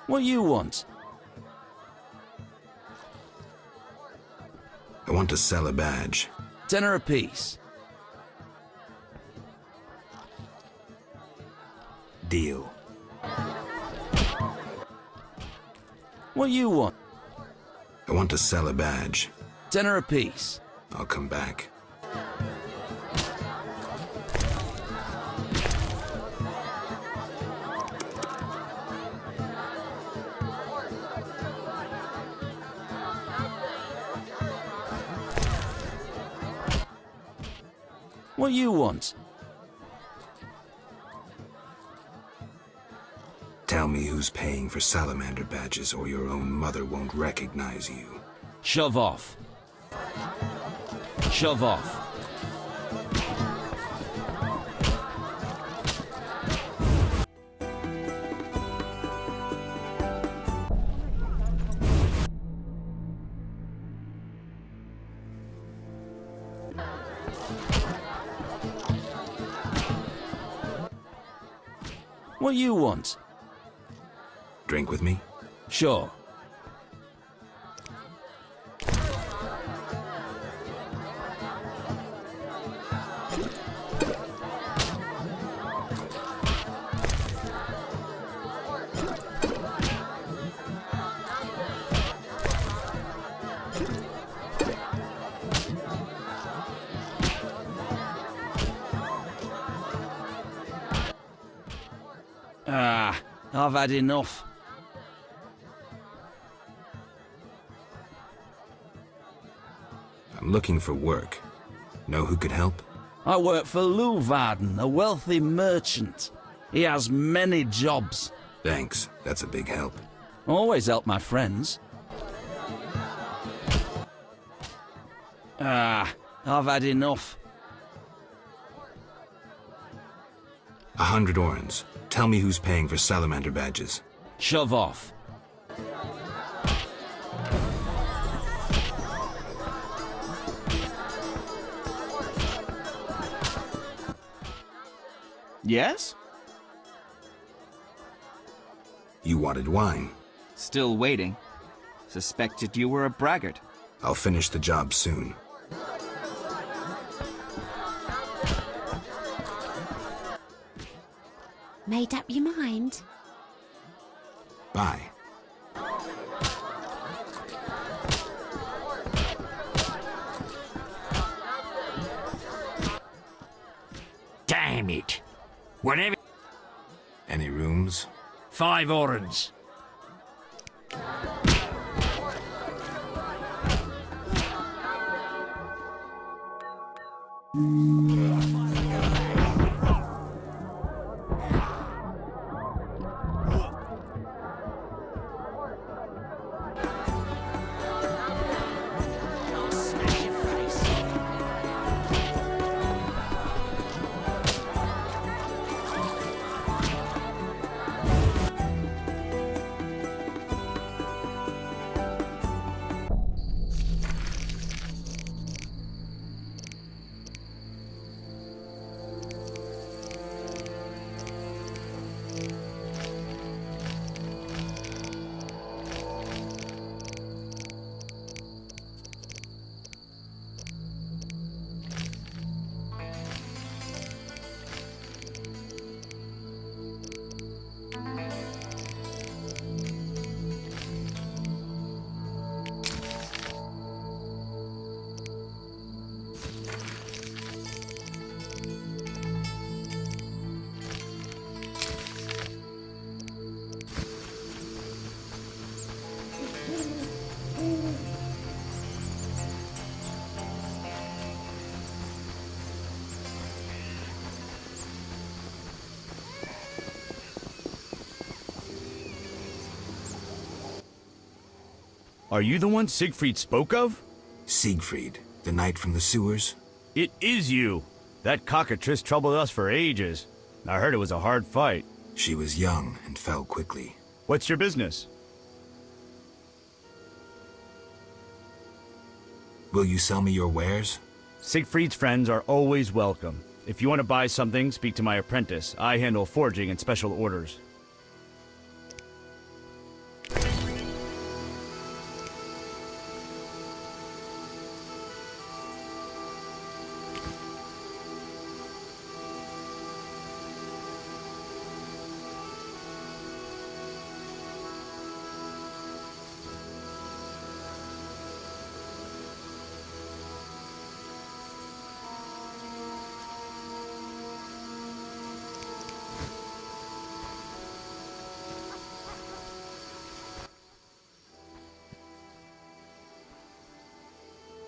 What you want? I want to sell a badge. 10 apiece. Deal. What you want? I want to sell a badge. 10 apiece. I'll come back. What you want? Tell me who's paying for salamander badges, or your own mother won't recognize you. Shove off. Shove off. What you want? Drink with me? Sure. I've had enough. I'm looking for work. Know who could help? I work for Leuwarden, a wealthy merchant. He has many jobs. Thanks, that's a big help. Always help my friends. I've had enough. 100 orens. Tell me who's paying for salamander badges. Shove off. Yes? You wanted wine. Still waiting. Suspected you were a braggart. I'll finish the job soon. Made up your mind? Bye. Damn it. Whatever. Any rooms? 5 orens. Are you the one Siegfried spoke of? Siegfried, the knight from the sewers? It is you. That cockatrice troubled us for ages. I heard it was a hard fight. She was young and fell quickly. What's your business? Will you sell me your wares? Siegfried's friends are always welcome. If you want to buy something, speak to my apprentice. I handle forging and special orders.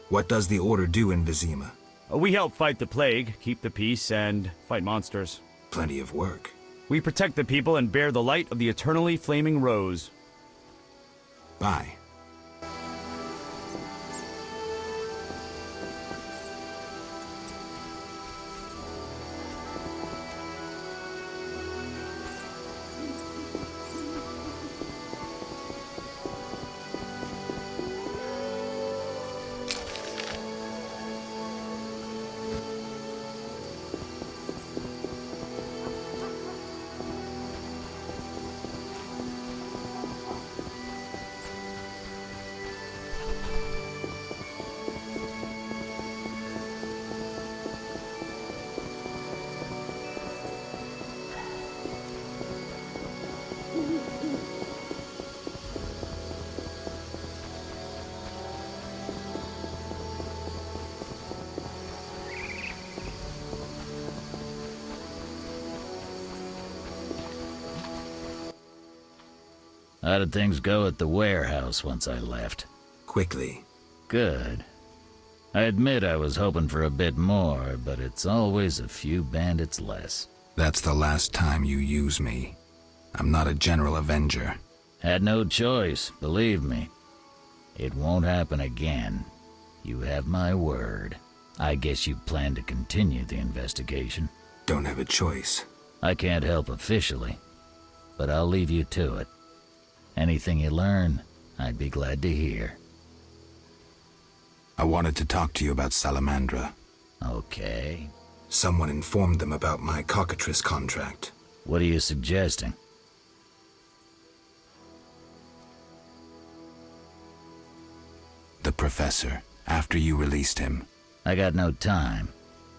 What does the Order do in Vizima? We help fight the plague, keep the peace, and fight monsters. Plenty of work. We protect the people and bear the light of the eternally flaming rose. Bye. How did things go at the warehouse once I left? Quickly. Good. I admit I was hoping for a bit more, but it's always a few bandits less. That's the last time you use me. I'm not a general avenger. Had no choice, believe me. It won't happen again. You have my word. I guess you plan to continue the investigation. Don't have a choice. I can't help officially, but I'll leave you to it. Anything you learn, I'd be glad to hear. I wanted to talk to you about Salamandra. Okay. Someone informed them about my cockatrice contract. What are you suggesting? The professor, after you released him. I got no time.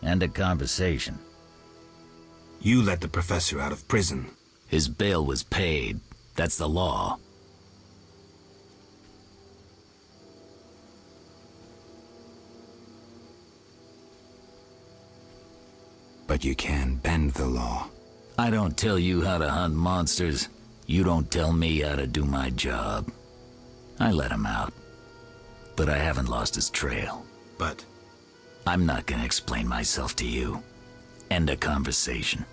End of conversation. You let the professor out of prison. His bail was paid. That's the law. But you can bend the law. I don't tell you how to hunt monsters. You don't tell me how to do my job. I let him out. But I haven't lost his trail. But? I'm not gonna explain myself to you. End of conversation.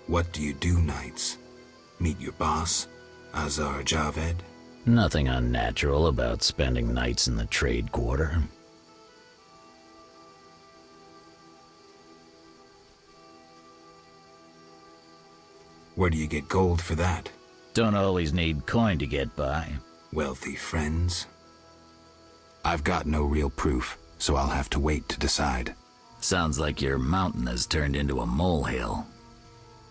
What do you do nights? Meet your boss, Azar Javed? Nothing unnatural about spending nights in the trade quarter. Where do you get gold for that? Don't always need coin to get by. Wealthy friends? I've got no real proof, so I'll have to wait to decide. Sounds like your mountain has turned into a molehill.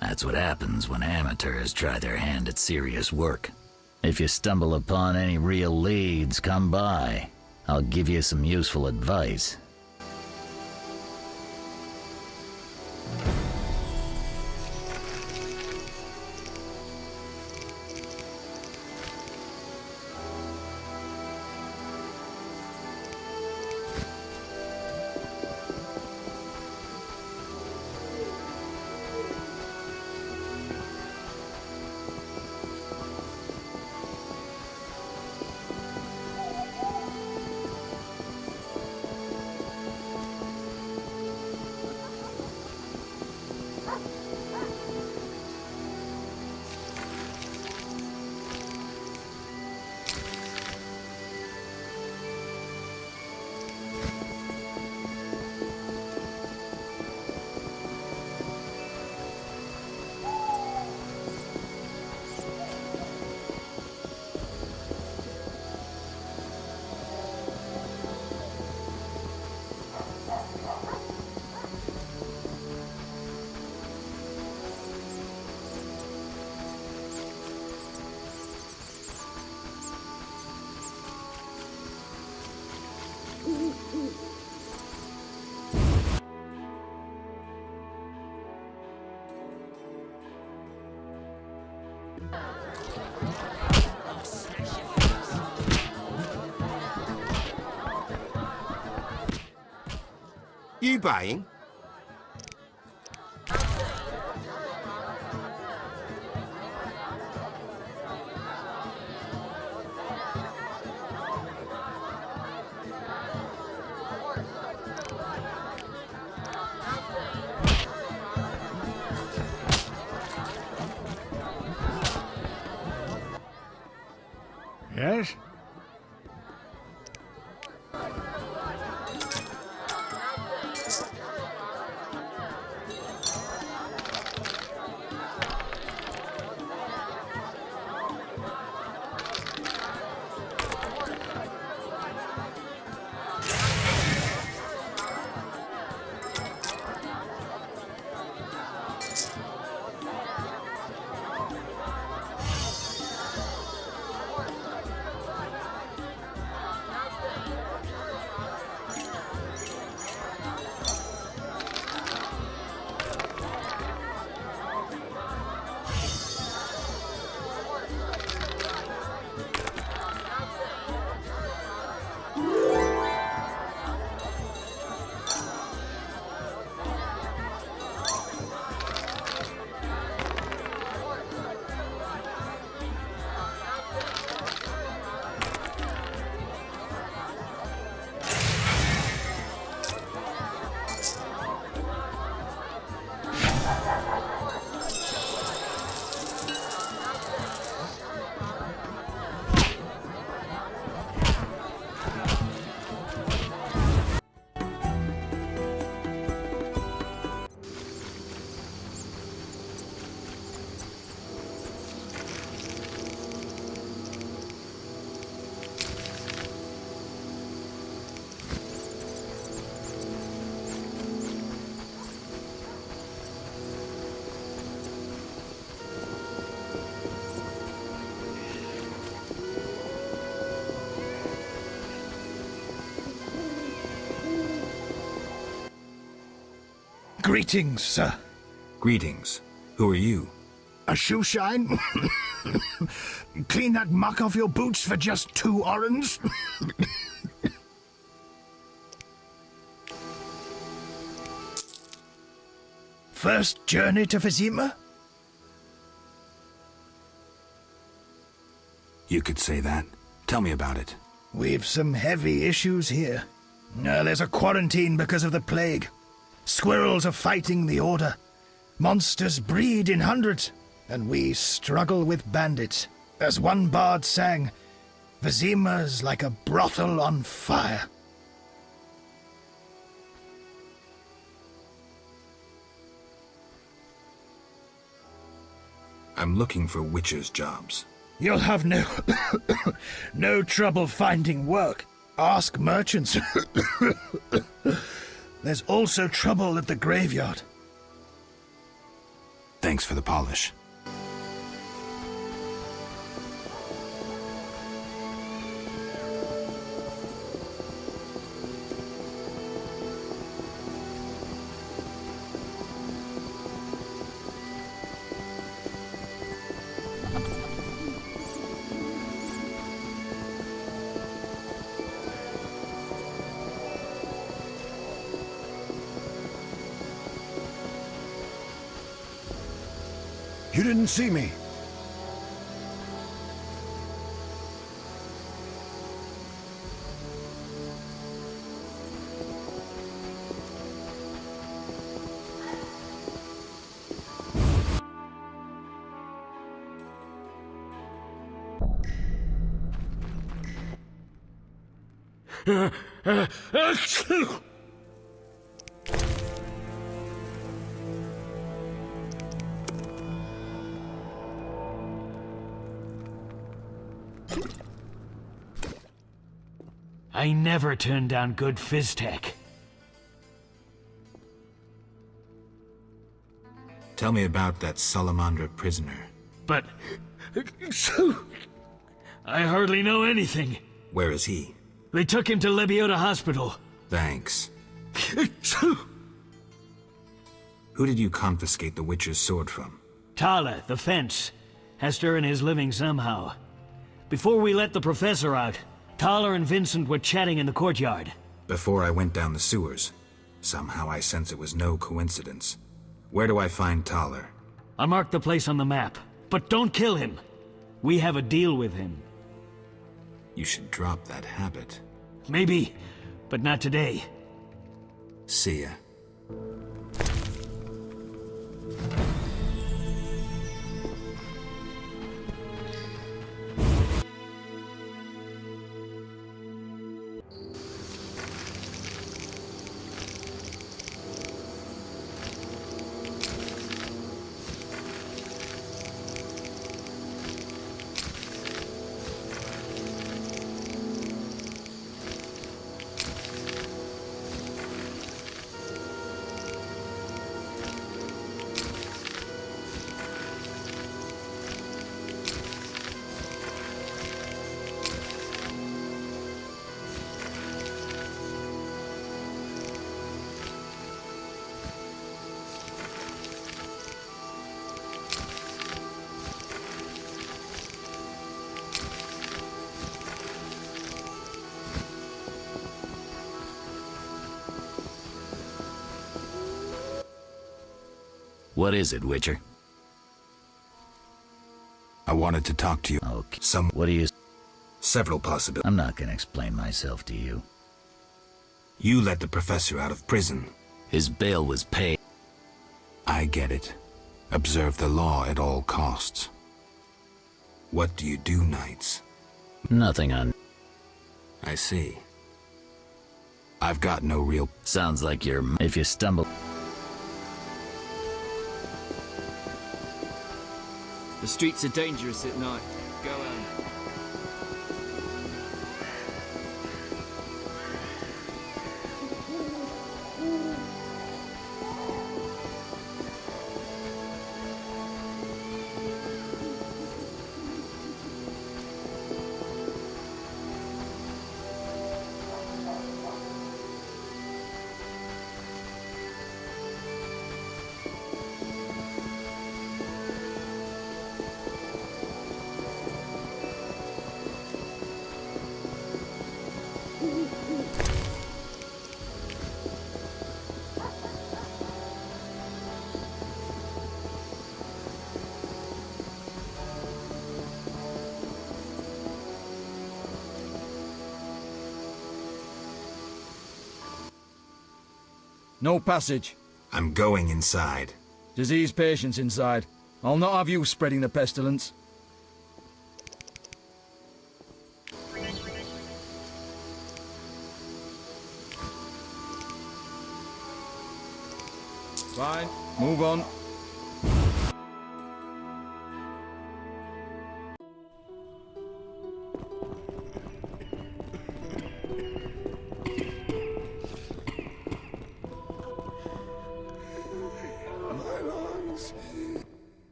That's what happens when amateurs try their hand at serious work. If you stumble upon any real leads, come by. I'll give you some useful advice. You buying? Yes? Greetings, sir. Greetings. Who are you? A shoe shine? Clean that muck off your boots for just 2 orens? First journey to Vizima? You could say that. Tell me about it. We've some heavy issues here. There's a quarantine because of the plague. Squirrels are fighting the Order. Monsters breed in hundreds, and we struggle with bandits. As one bard sang, Vizima's like a brothel on fire. I'm looking for witcher's jobs. You'll have no trouble finding work. Ask merchants. There's also trouble at the graveyard. Thanks for the polish. You didn't see me. I never turn down good Fizztech. Tell me about that Salamandra prisoner. But... I hardly know anything. Where is he? They took him to Lebiota Hospital. Thanks. Who did you confiscate the Witcher's sword from? Tala, the fence. Has to earn his living somehow. Before we let the professor out, Tala and Vincent were chatting in the courtyard. Before I went down the sewers. Somehow I sense it was no coincidence. Where do I find Tala? I'll mark the place on the map. But don't kill him. We have a deal with him. You should drop that habit. Maybe, but not today. See ya. What is it, Witcher? I wanted to talk to you. Okay. What do you... Several possibilities. I'm not gonna explain myself to you. You let the professor out of prison. His bail was paid. I get it. Observe the law at all costs. What do you do nights? Nothing on... I see. I've got no real... Sounds like you're... If you stumble... The streets are dangerous at night. Go on. No passage. I'm going inside. Disease patients inside. I'll not have you spreading the pestilence. Fine. Move on.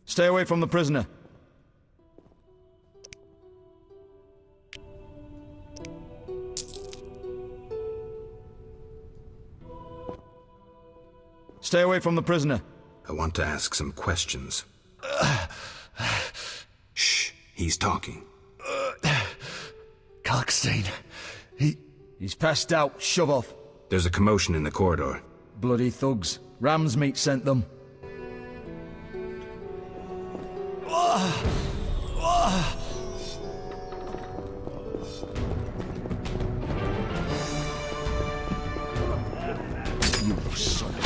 Stay away from the prisoner. Stay away from the prisoner. I want to ask some questions. Shh, he's talking. Kalkstein. He's passed out. Shove off. There's a commotion in the corridor. Bloody thugs. Ram's meat sent them. You son of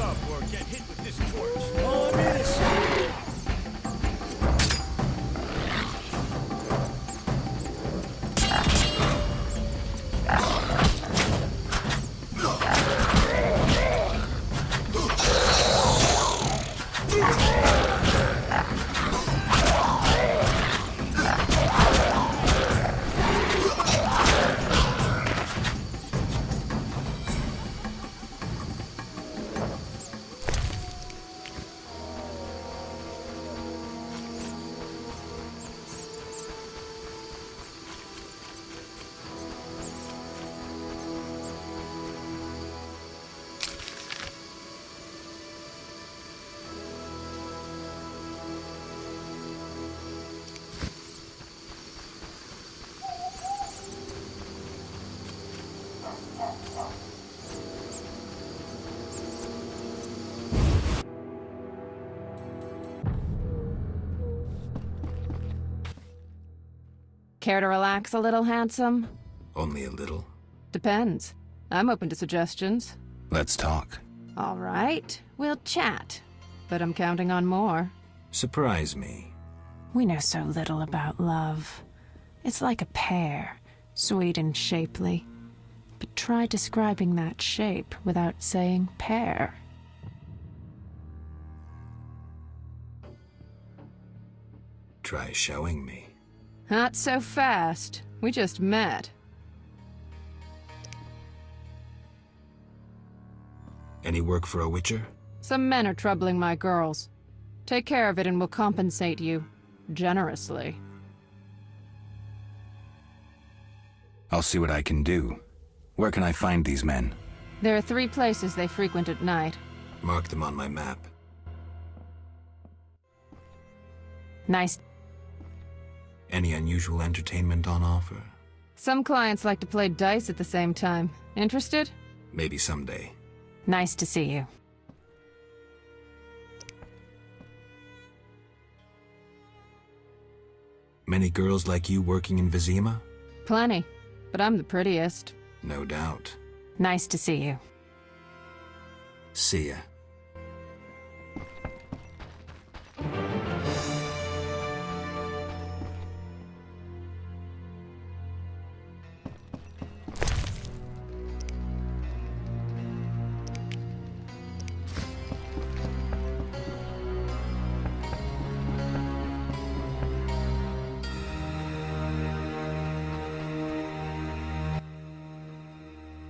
up or get hit with this torch. On this. Care to relax a little, handsome? Only a little. Depends. I'm open to suggestions. Let's talk. All right, we'll chat. But I'm counting on more. Surprise me. We know so little about love. It's like a pear, sweet and shapely. But try describing that shape without saying pear. Try showing me. Not so fast. We just met. Any work for a witcher? Some men are troubling my girls. Take care of it and we'll compensate you. Generously. I'll see what I can do. Where can I find these men? There are 3 places they frequent at night. Mark them on my map. Nice. Any unusual entertainment on offer? Some clients like to play dice at the same time. Interested? Maybe someday. Nice to see you. Many girls like you working in Vizima? Plenty, but I'm the prettiest. No doubt. Nice to see you. See ya.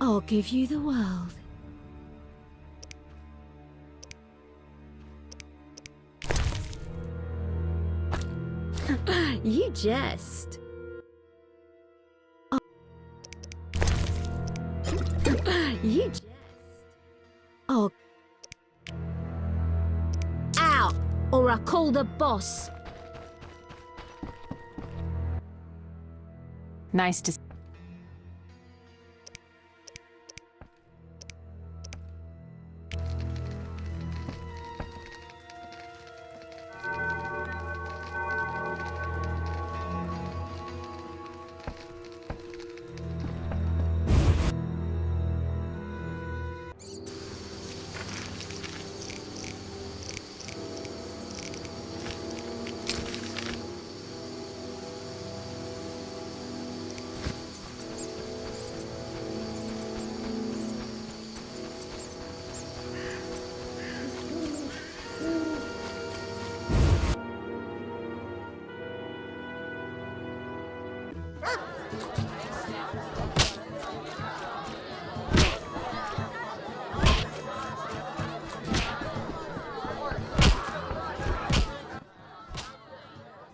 I'll give you the world. You jest. You jest. Oh. Out, or I call the boss. Nice to see.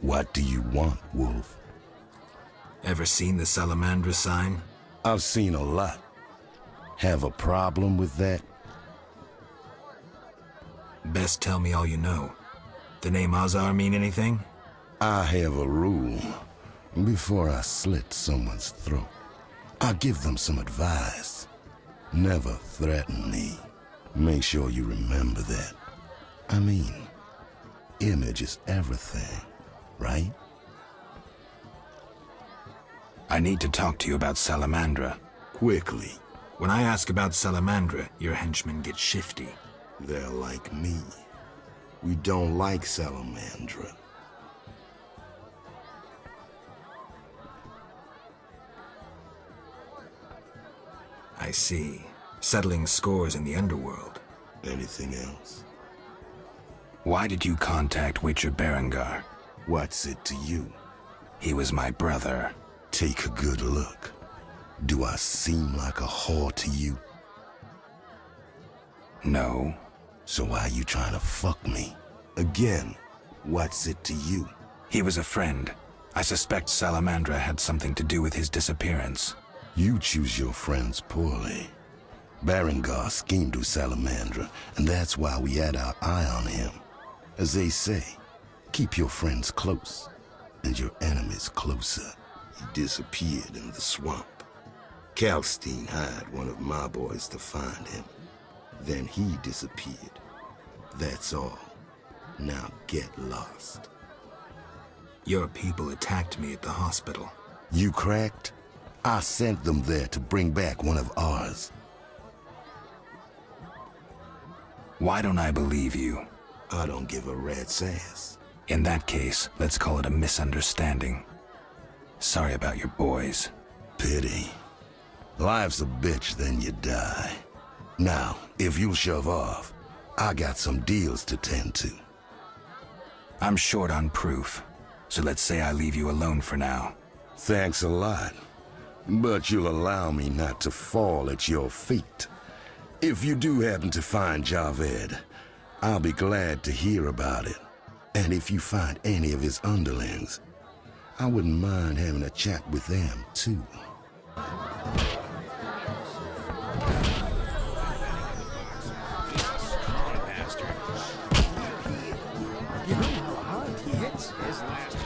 What do you want, Wolf? Ever seen the Salamandra sign? I've seen a lot. Have a problem with that? Best tell me all you know. The name Azar mean anything? I have a rule. Before I slit someone's throat, I give them some advice. Never threaten me. Make sure you remember that. I mean, image is everything, right? I need to talk to you about Salamandra. Quickly. When I ask about Salamandra, your henchmen get shifty. They're like me. We don't like Salamandra. I see. Settling scores in the underworld. Anything else? Why did you contact Witcher Berengar? What's it to you? He was my brother. Take a good look. Do I seem like a whore to you? No. So why are you trying to fuck me? Again, what's it to you? He was a friend. I suspect Salamandra had something to do with his disappearance. You choose your friends poorly. Berengar schemed with Salamandra, and that's why we had our eye on him. As they say, keep your friends close, and your enemies closer. He disappeared in the swamp. Kalkstein hired one of my boys to find him. Then he disappeared. That's all. Now get lost. Your people attacked me at the hospital. You cracked? I sent them there to bring back one of ours. Why don't I believe you? I don't give a rat's ass. In that case, let's call it a misunderstanding. Sorry about your boys. Pity. Life's a bitch, then you die. Now, if you'll shove off, I got some deals to tend to. I'm short on proof, so let's say I leave you alone for now. Thanks a lot. But you'll allow me not to fall at your feet. If you do happen to find Javed, I'll be glad to hear about it. And if you find any of his underlings, I wouldn't mind having a chat with them, too. You know how hard he hits? His last...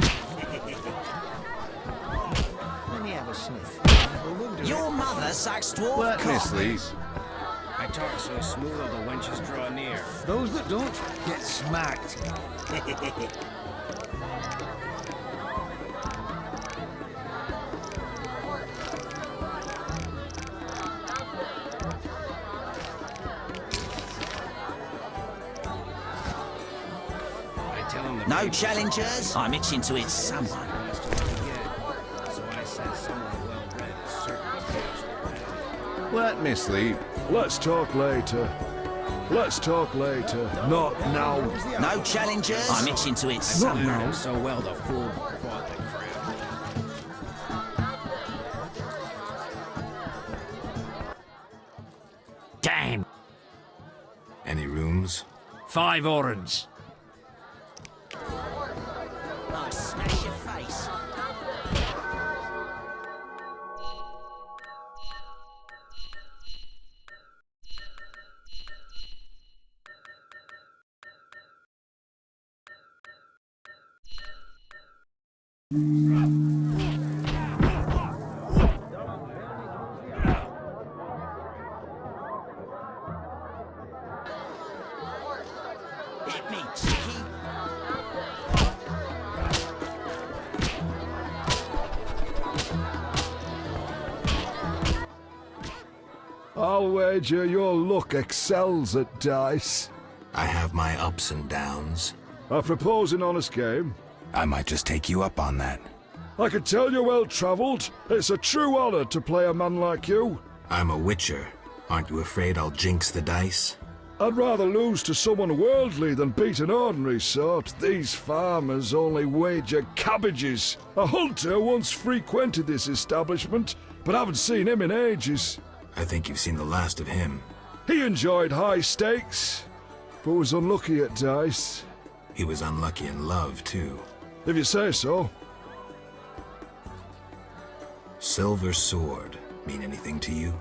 Let me have a sniff. Your mother sucks dwarf Let me sleep. I talk so smooth all the wenches draw near. Those that don't get smacked. No challengers? I'm itching to hit someone. Let me sleep. Let's talk later. Let's talk later. Not now. No challengers? I'm itching to hit someone. Not now. So well the fool bought the crap. Damn. Any rooms? 5 orens. I'll smash your face. Hit me, cheeky. I'll wager your luck excels at dice. I have my ups and downs. I propose an honest game. I might just take you up on that. I can tell you're well-travelled. It's a true honor to play a man like you. I'm a witcher. Aren't you afraid I'll jinx the dice? I'd rather lose to someone worldly than beat an ordinary sort. These farmers only wager cabbages. A hunter once frequented this establishment, but I haven't seen him in ages. I think you've seen the last of him. He enjoyed high stakes, but was unlucky at dice. He was unlucky in love, too. If you say so. Silver sword mean anything to you?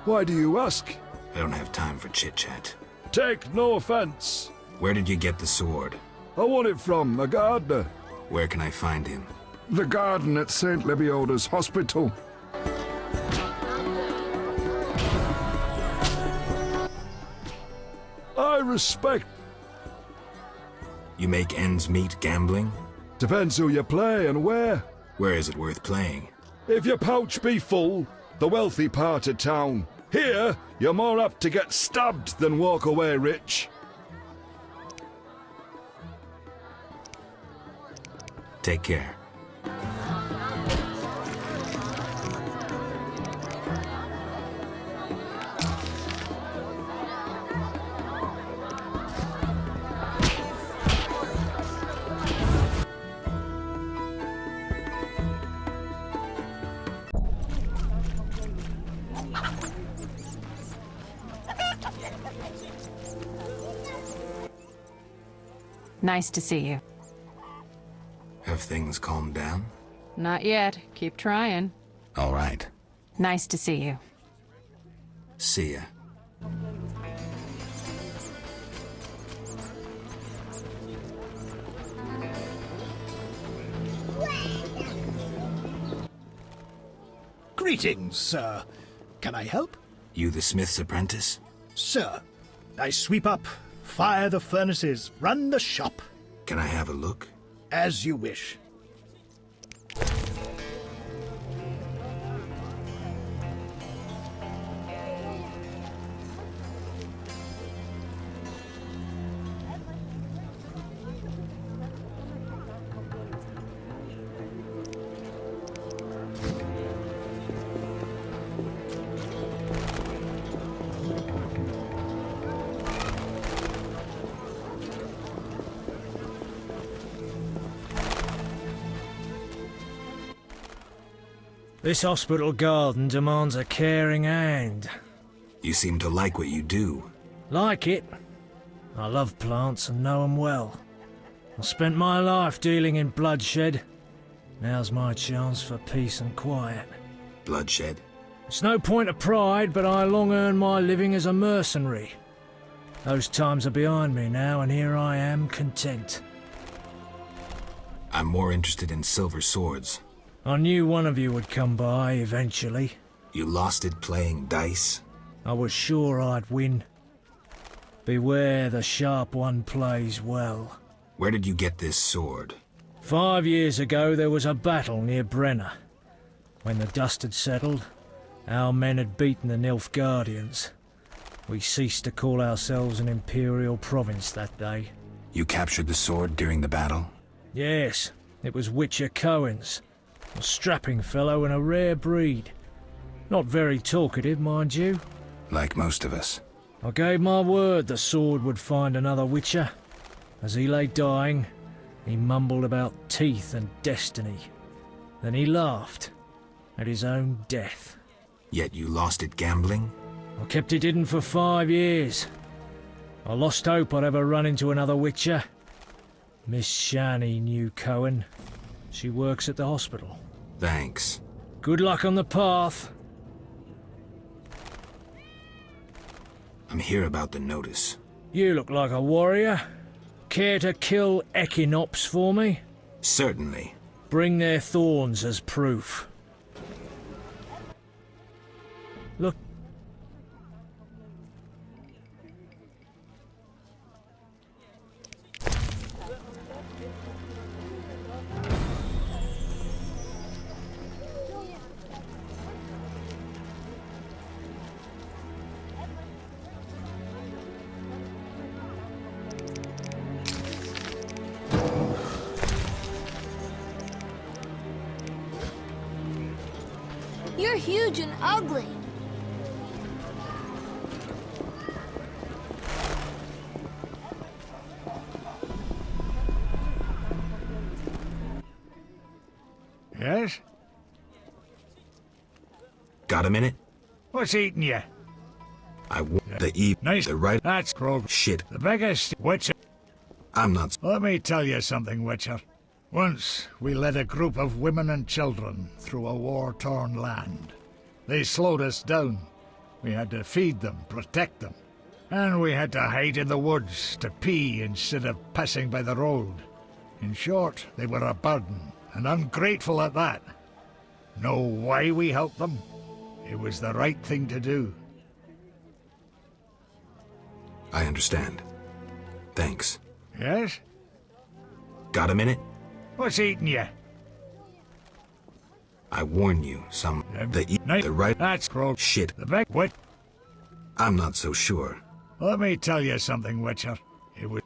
Why do you ask? I don't have time for chit-chat. Take no offense. Where did you get the sword? I won it from a gardener. Where can I find him? The garden at St. Lebioda's hospital. I respect. You make ends meet gambling? Depends who you play and where. Where is it worth playing? If your pouch be full, the wealthy part of town. Here, you're more apt to get stabbed than walk away rich. Take care. Nice to see you. Have things calmed down? Not yet. Keep trying. All right. Nice to see you. See ya. Greetings, sir. Can I help? You the smith's apprentice? Sir, I sweep up, fire the furnaces, run the shop. Can I have a look? As you wish. This hospital garden demands a caring hand. You seem to like what you do. Like it? I love plants and know 'em well. I spent my life dealing in bloodshed. Now's my chance for peace and quiet. Bloodshed? It's no point of pride, but I long earned my living as a mercenary. Those times are behind me now, and here I am, content. I'm more interested in silver swords. I knew one of you would come by, eventually. You lost it playing dice? I was sure I'd win. Beware the sharp one plays well. Where did you get this sword? 5 years ago there was a battle near Brenner. When the dust had settled, our men had beaten the Nilfgaardians. We ceased to call ourselves an imperial province that day. You captured the sword during the battle? Yes, it was Witcher Cohen's. A strapping fellow and a rare breed. Not very talkative, mind you. Like most of us. I gave my word the sword would find another Witcher. As he lay dying, he mumbled about teeth and destiny. Then he laughed at his own death. Yet you lost it gambling? I kept it hidden for 5 years. I lost hope I'd ever run into another Witcher. Miss Shani knew Cohen. She works at the hospital. Thanks. Good luck on the path. I'm here about the notice. You look like a warrior. Care to kill Echinops for me? Certainly. Bring their thorns as proof. Look. You're huge and ugly. Yes? Got a minute? What's eating you? I want the Nice. the right That's Krog. shit. The biggest Witcher. I'm not. Let me tell you something, Witcher. Once, we led a group of women and children through a war-torn land. They slowed us down. We had to feed them, protect them. And we had to hide in the woods to pee instead of passing by the road. In short, they were a burden, and ungrateful at that. Know why we helped them? It was the right thing to do. I understand. Thanks. Yes? Got a minute? What's eating you? I warn you, the right That's Krog. shit. The back what? I'm not so sure. Let me tell you something, Witcher. It was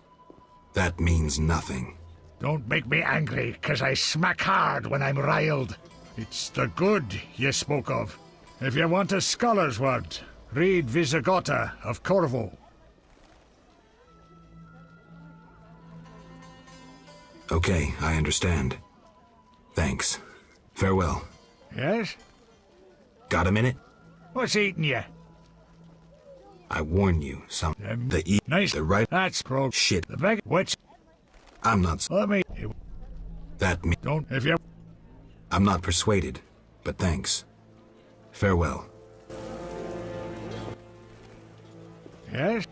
That means nothing. Don't make me angry, 'cause I smack hard when I'm riled. It's the good ye spoke of. If you want a scholar's word, read Visigotta of Corvo. Okay, I understand. Thanks. Farewell. Yes? Got a minute? What's eating you? I warn you, Nice. The right... That's pro... Shit. The bag... Which... I'm not... Let me... That me... Don't... If you... I'm not persuaded, but thanks. Farewell. Yes?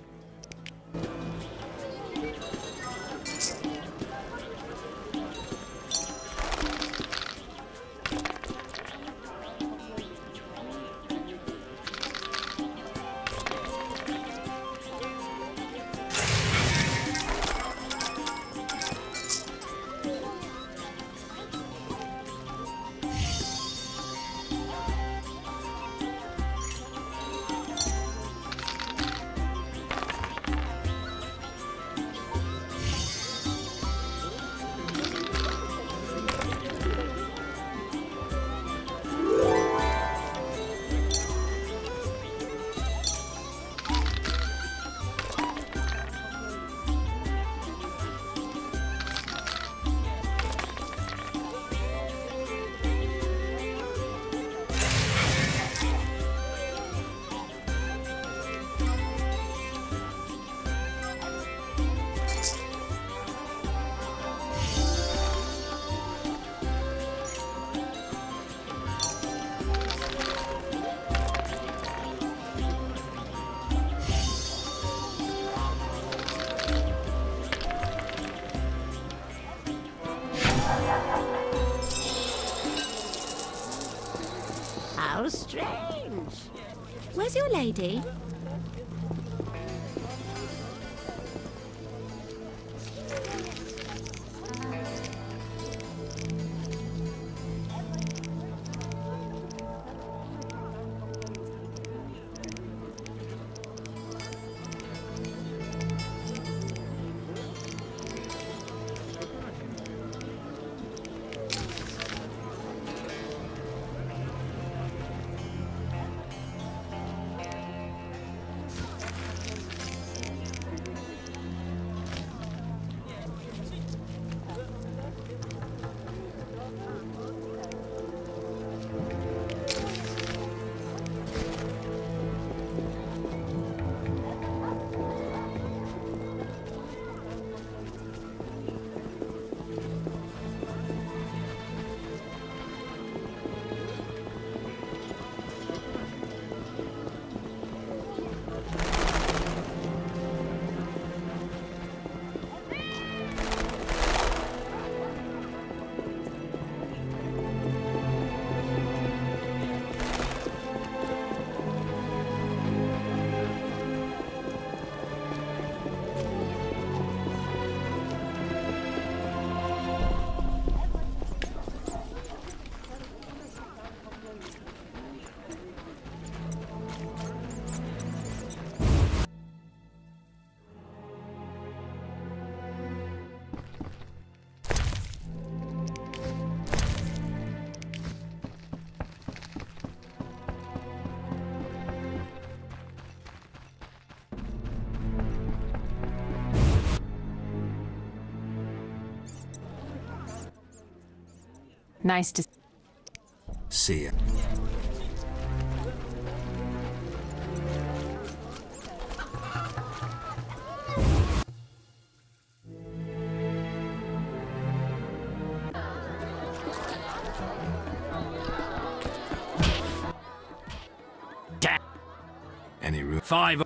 How strange. Where's your lady? Nice to see ya. Any room? 5.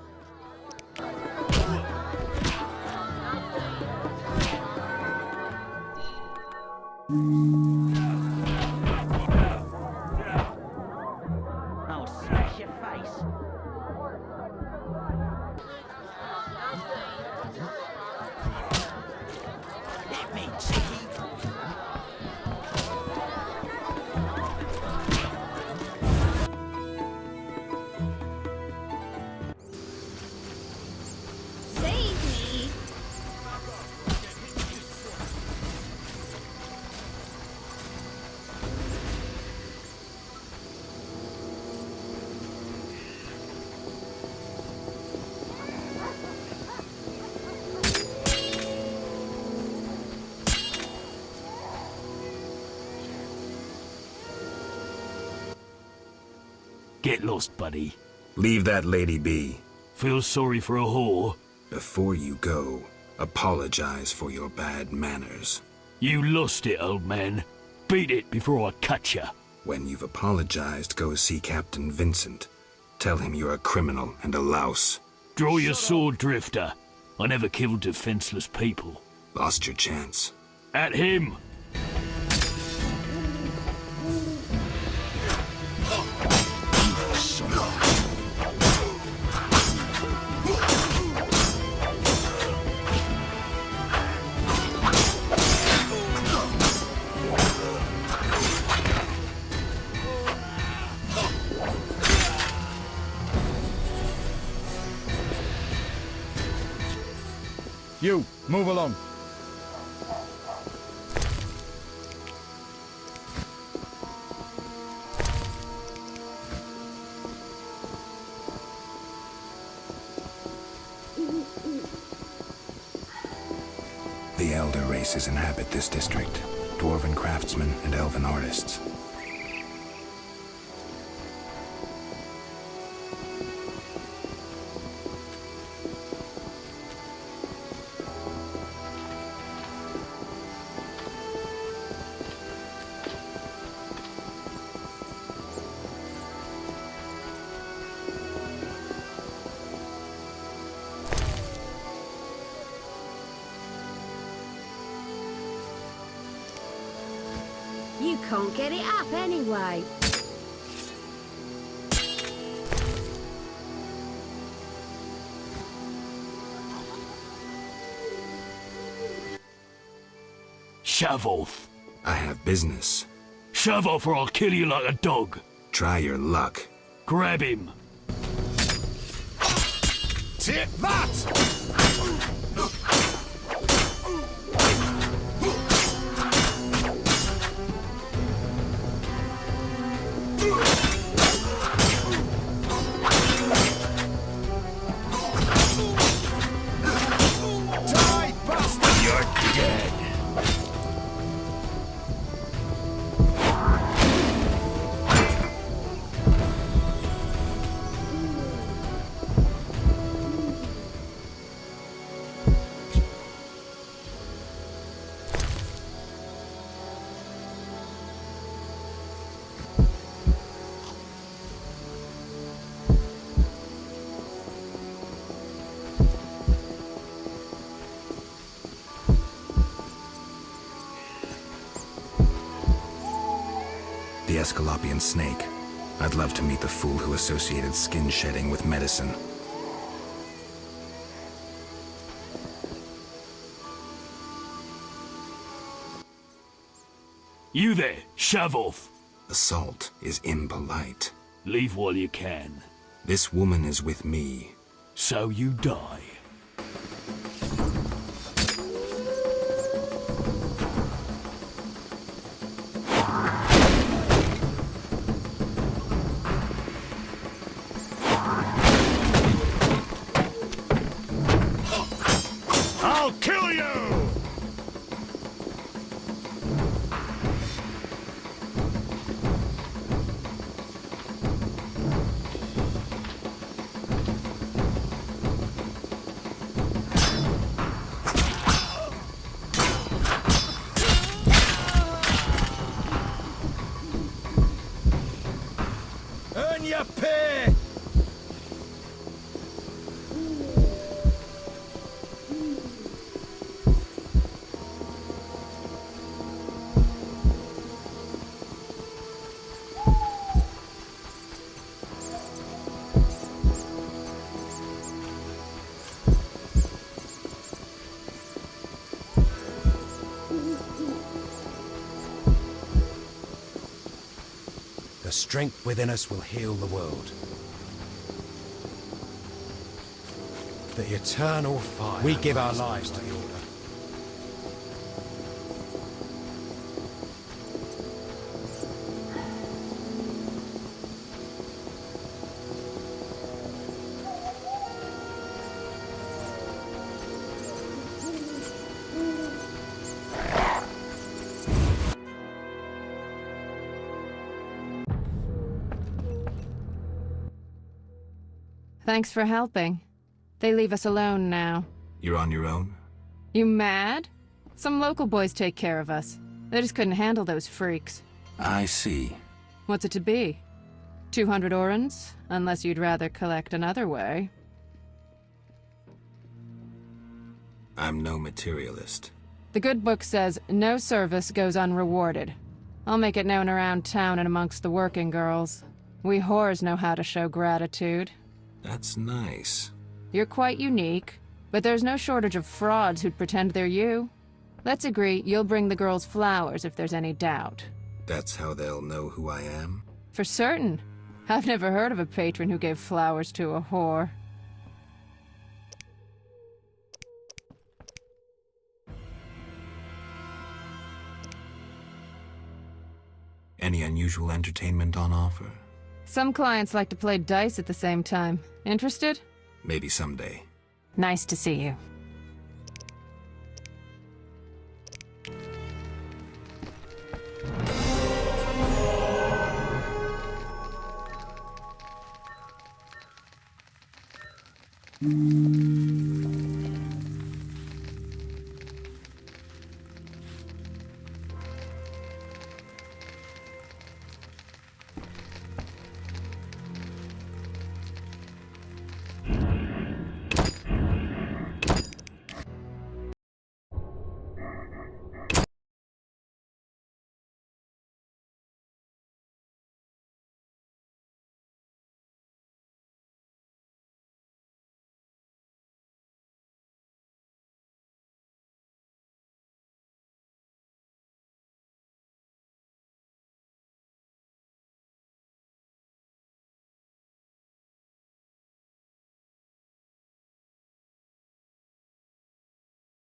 I'll smash your face. Hit me, cheeky. Save me! Get lost, buddy. Leave that lady be. Feel sorry for a whore? Before you go, apologize for your bad manners. You lost it, old man. Beat it before I cut ya. When you've apologized, go see Captain Vincent. Tell him you're a criminal and a louse. Draw your sword, Drifter. I never killed defenseless people. Lost your chance. At him! You, move along. The elder races inhabit this district. Dwarven craftsmen and elven artists. You can't get it up anyway. Shove off. I have business. Shove off or I'll kill you like a dog. Try your luck. Grab him. Tip that! The Escalopian snake. I'd love to meet the fool who associated skin shedding with medicine. You there, shove off. Assault is impolite. Leave while you can. This woman is with me. So you die. I'll kill you! Earn your pay! The strength within us will heal the world. The eternal fire. We give our lives to the Order. Thanks for helping. They leave us alone now. You're on your own? You mad? Some local boys take care of us. They just couldn't handle those freaks. I see. What's it to be? 200 orens? Unless you'd rather collect another way. I'm no materialist. The good book says no service goes unrewarded. I'll make it known around town and amongst the working girls. We whores know how to show gratitude. That's nice. You're quite unique, but there's no shortage of frauds who'd pretend they're you. Let's agree you'll bring the girls flowers if there's any doubt. That's how they'll know who I am? For certain. I've never heard of a patron who gave flowers to a whore. Any unusual entertainment on offer? Some clients like to play dice at the same time. Interested? Maybe someday. Nice to see you.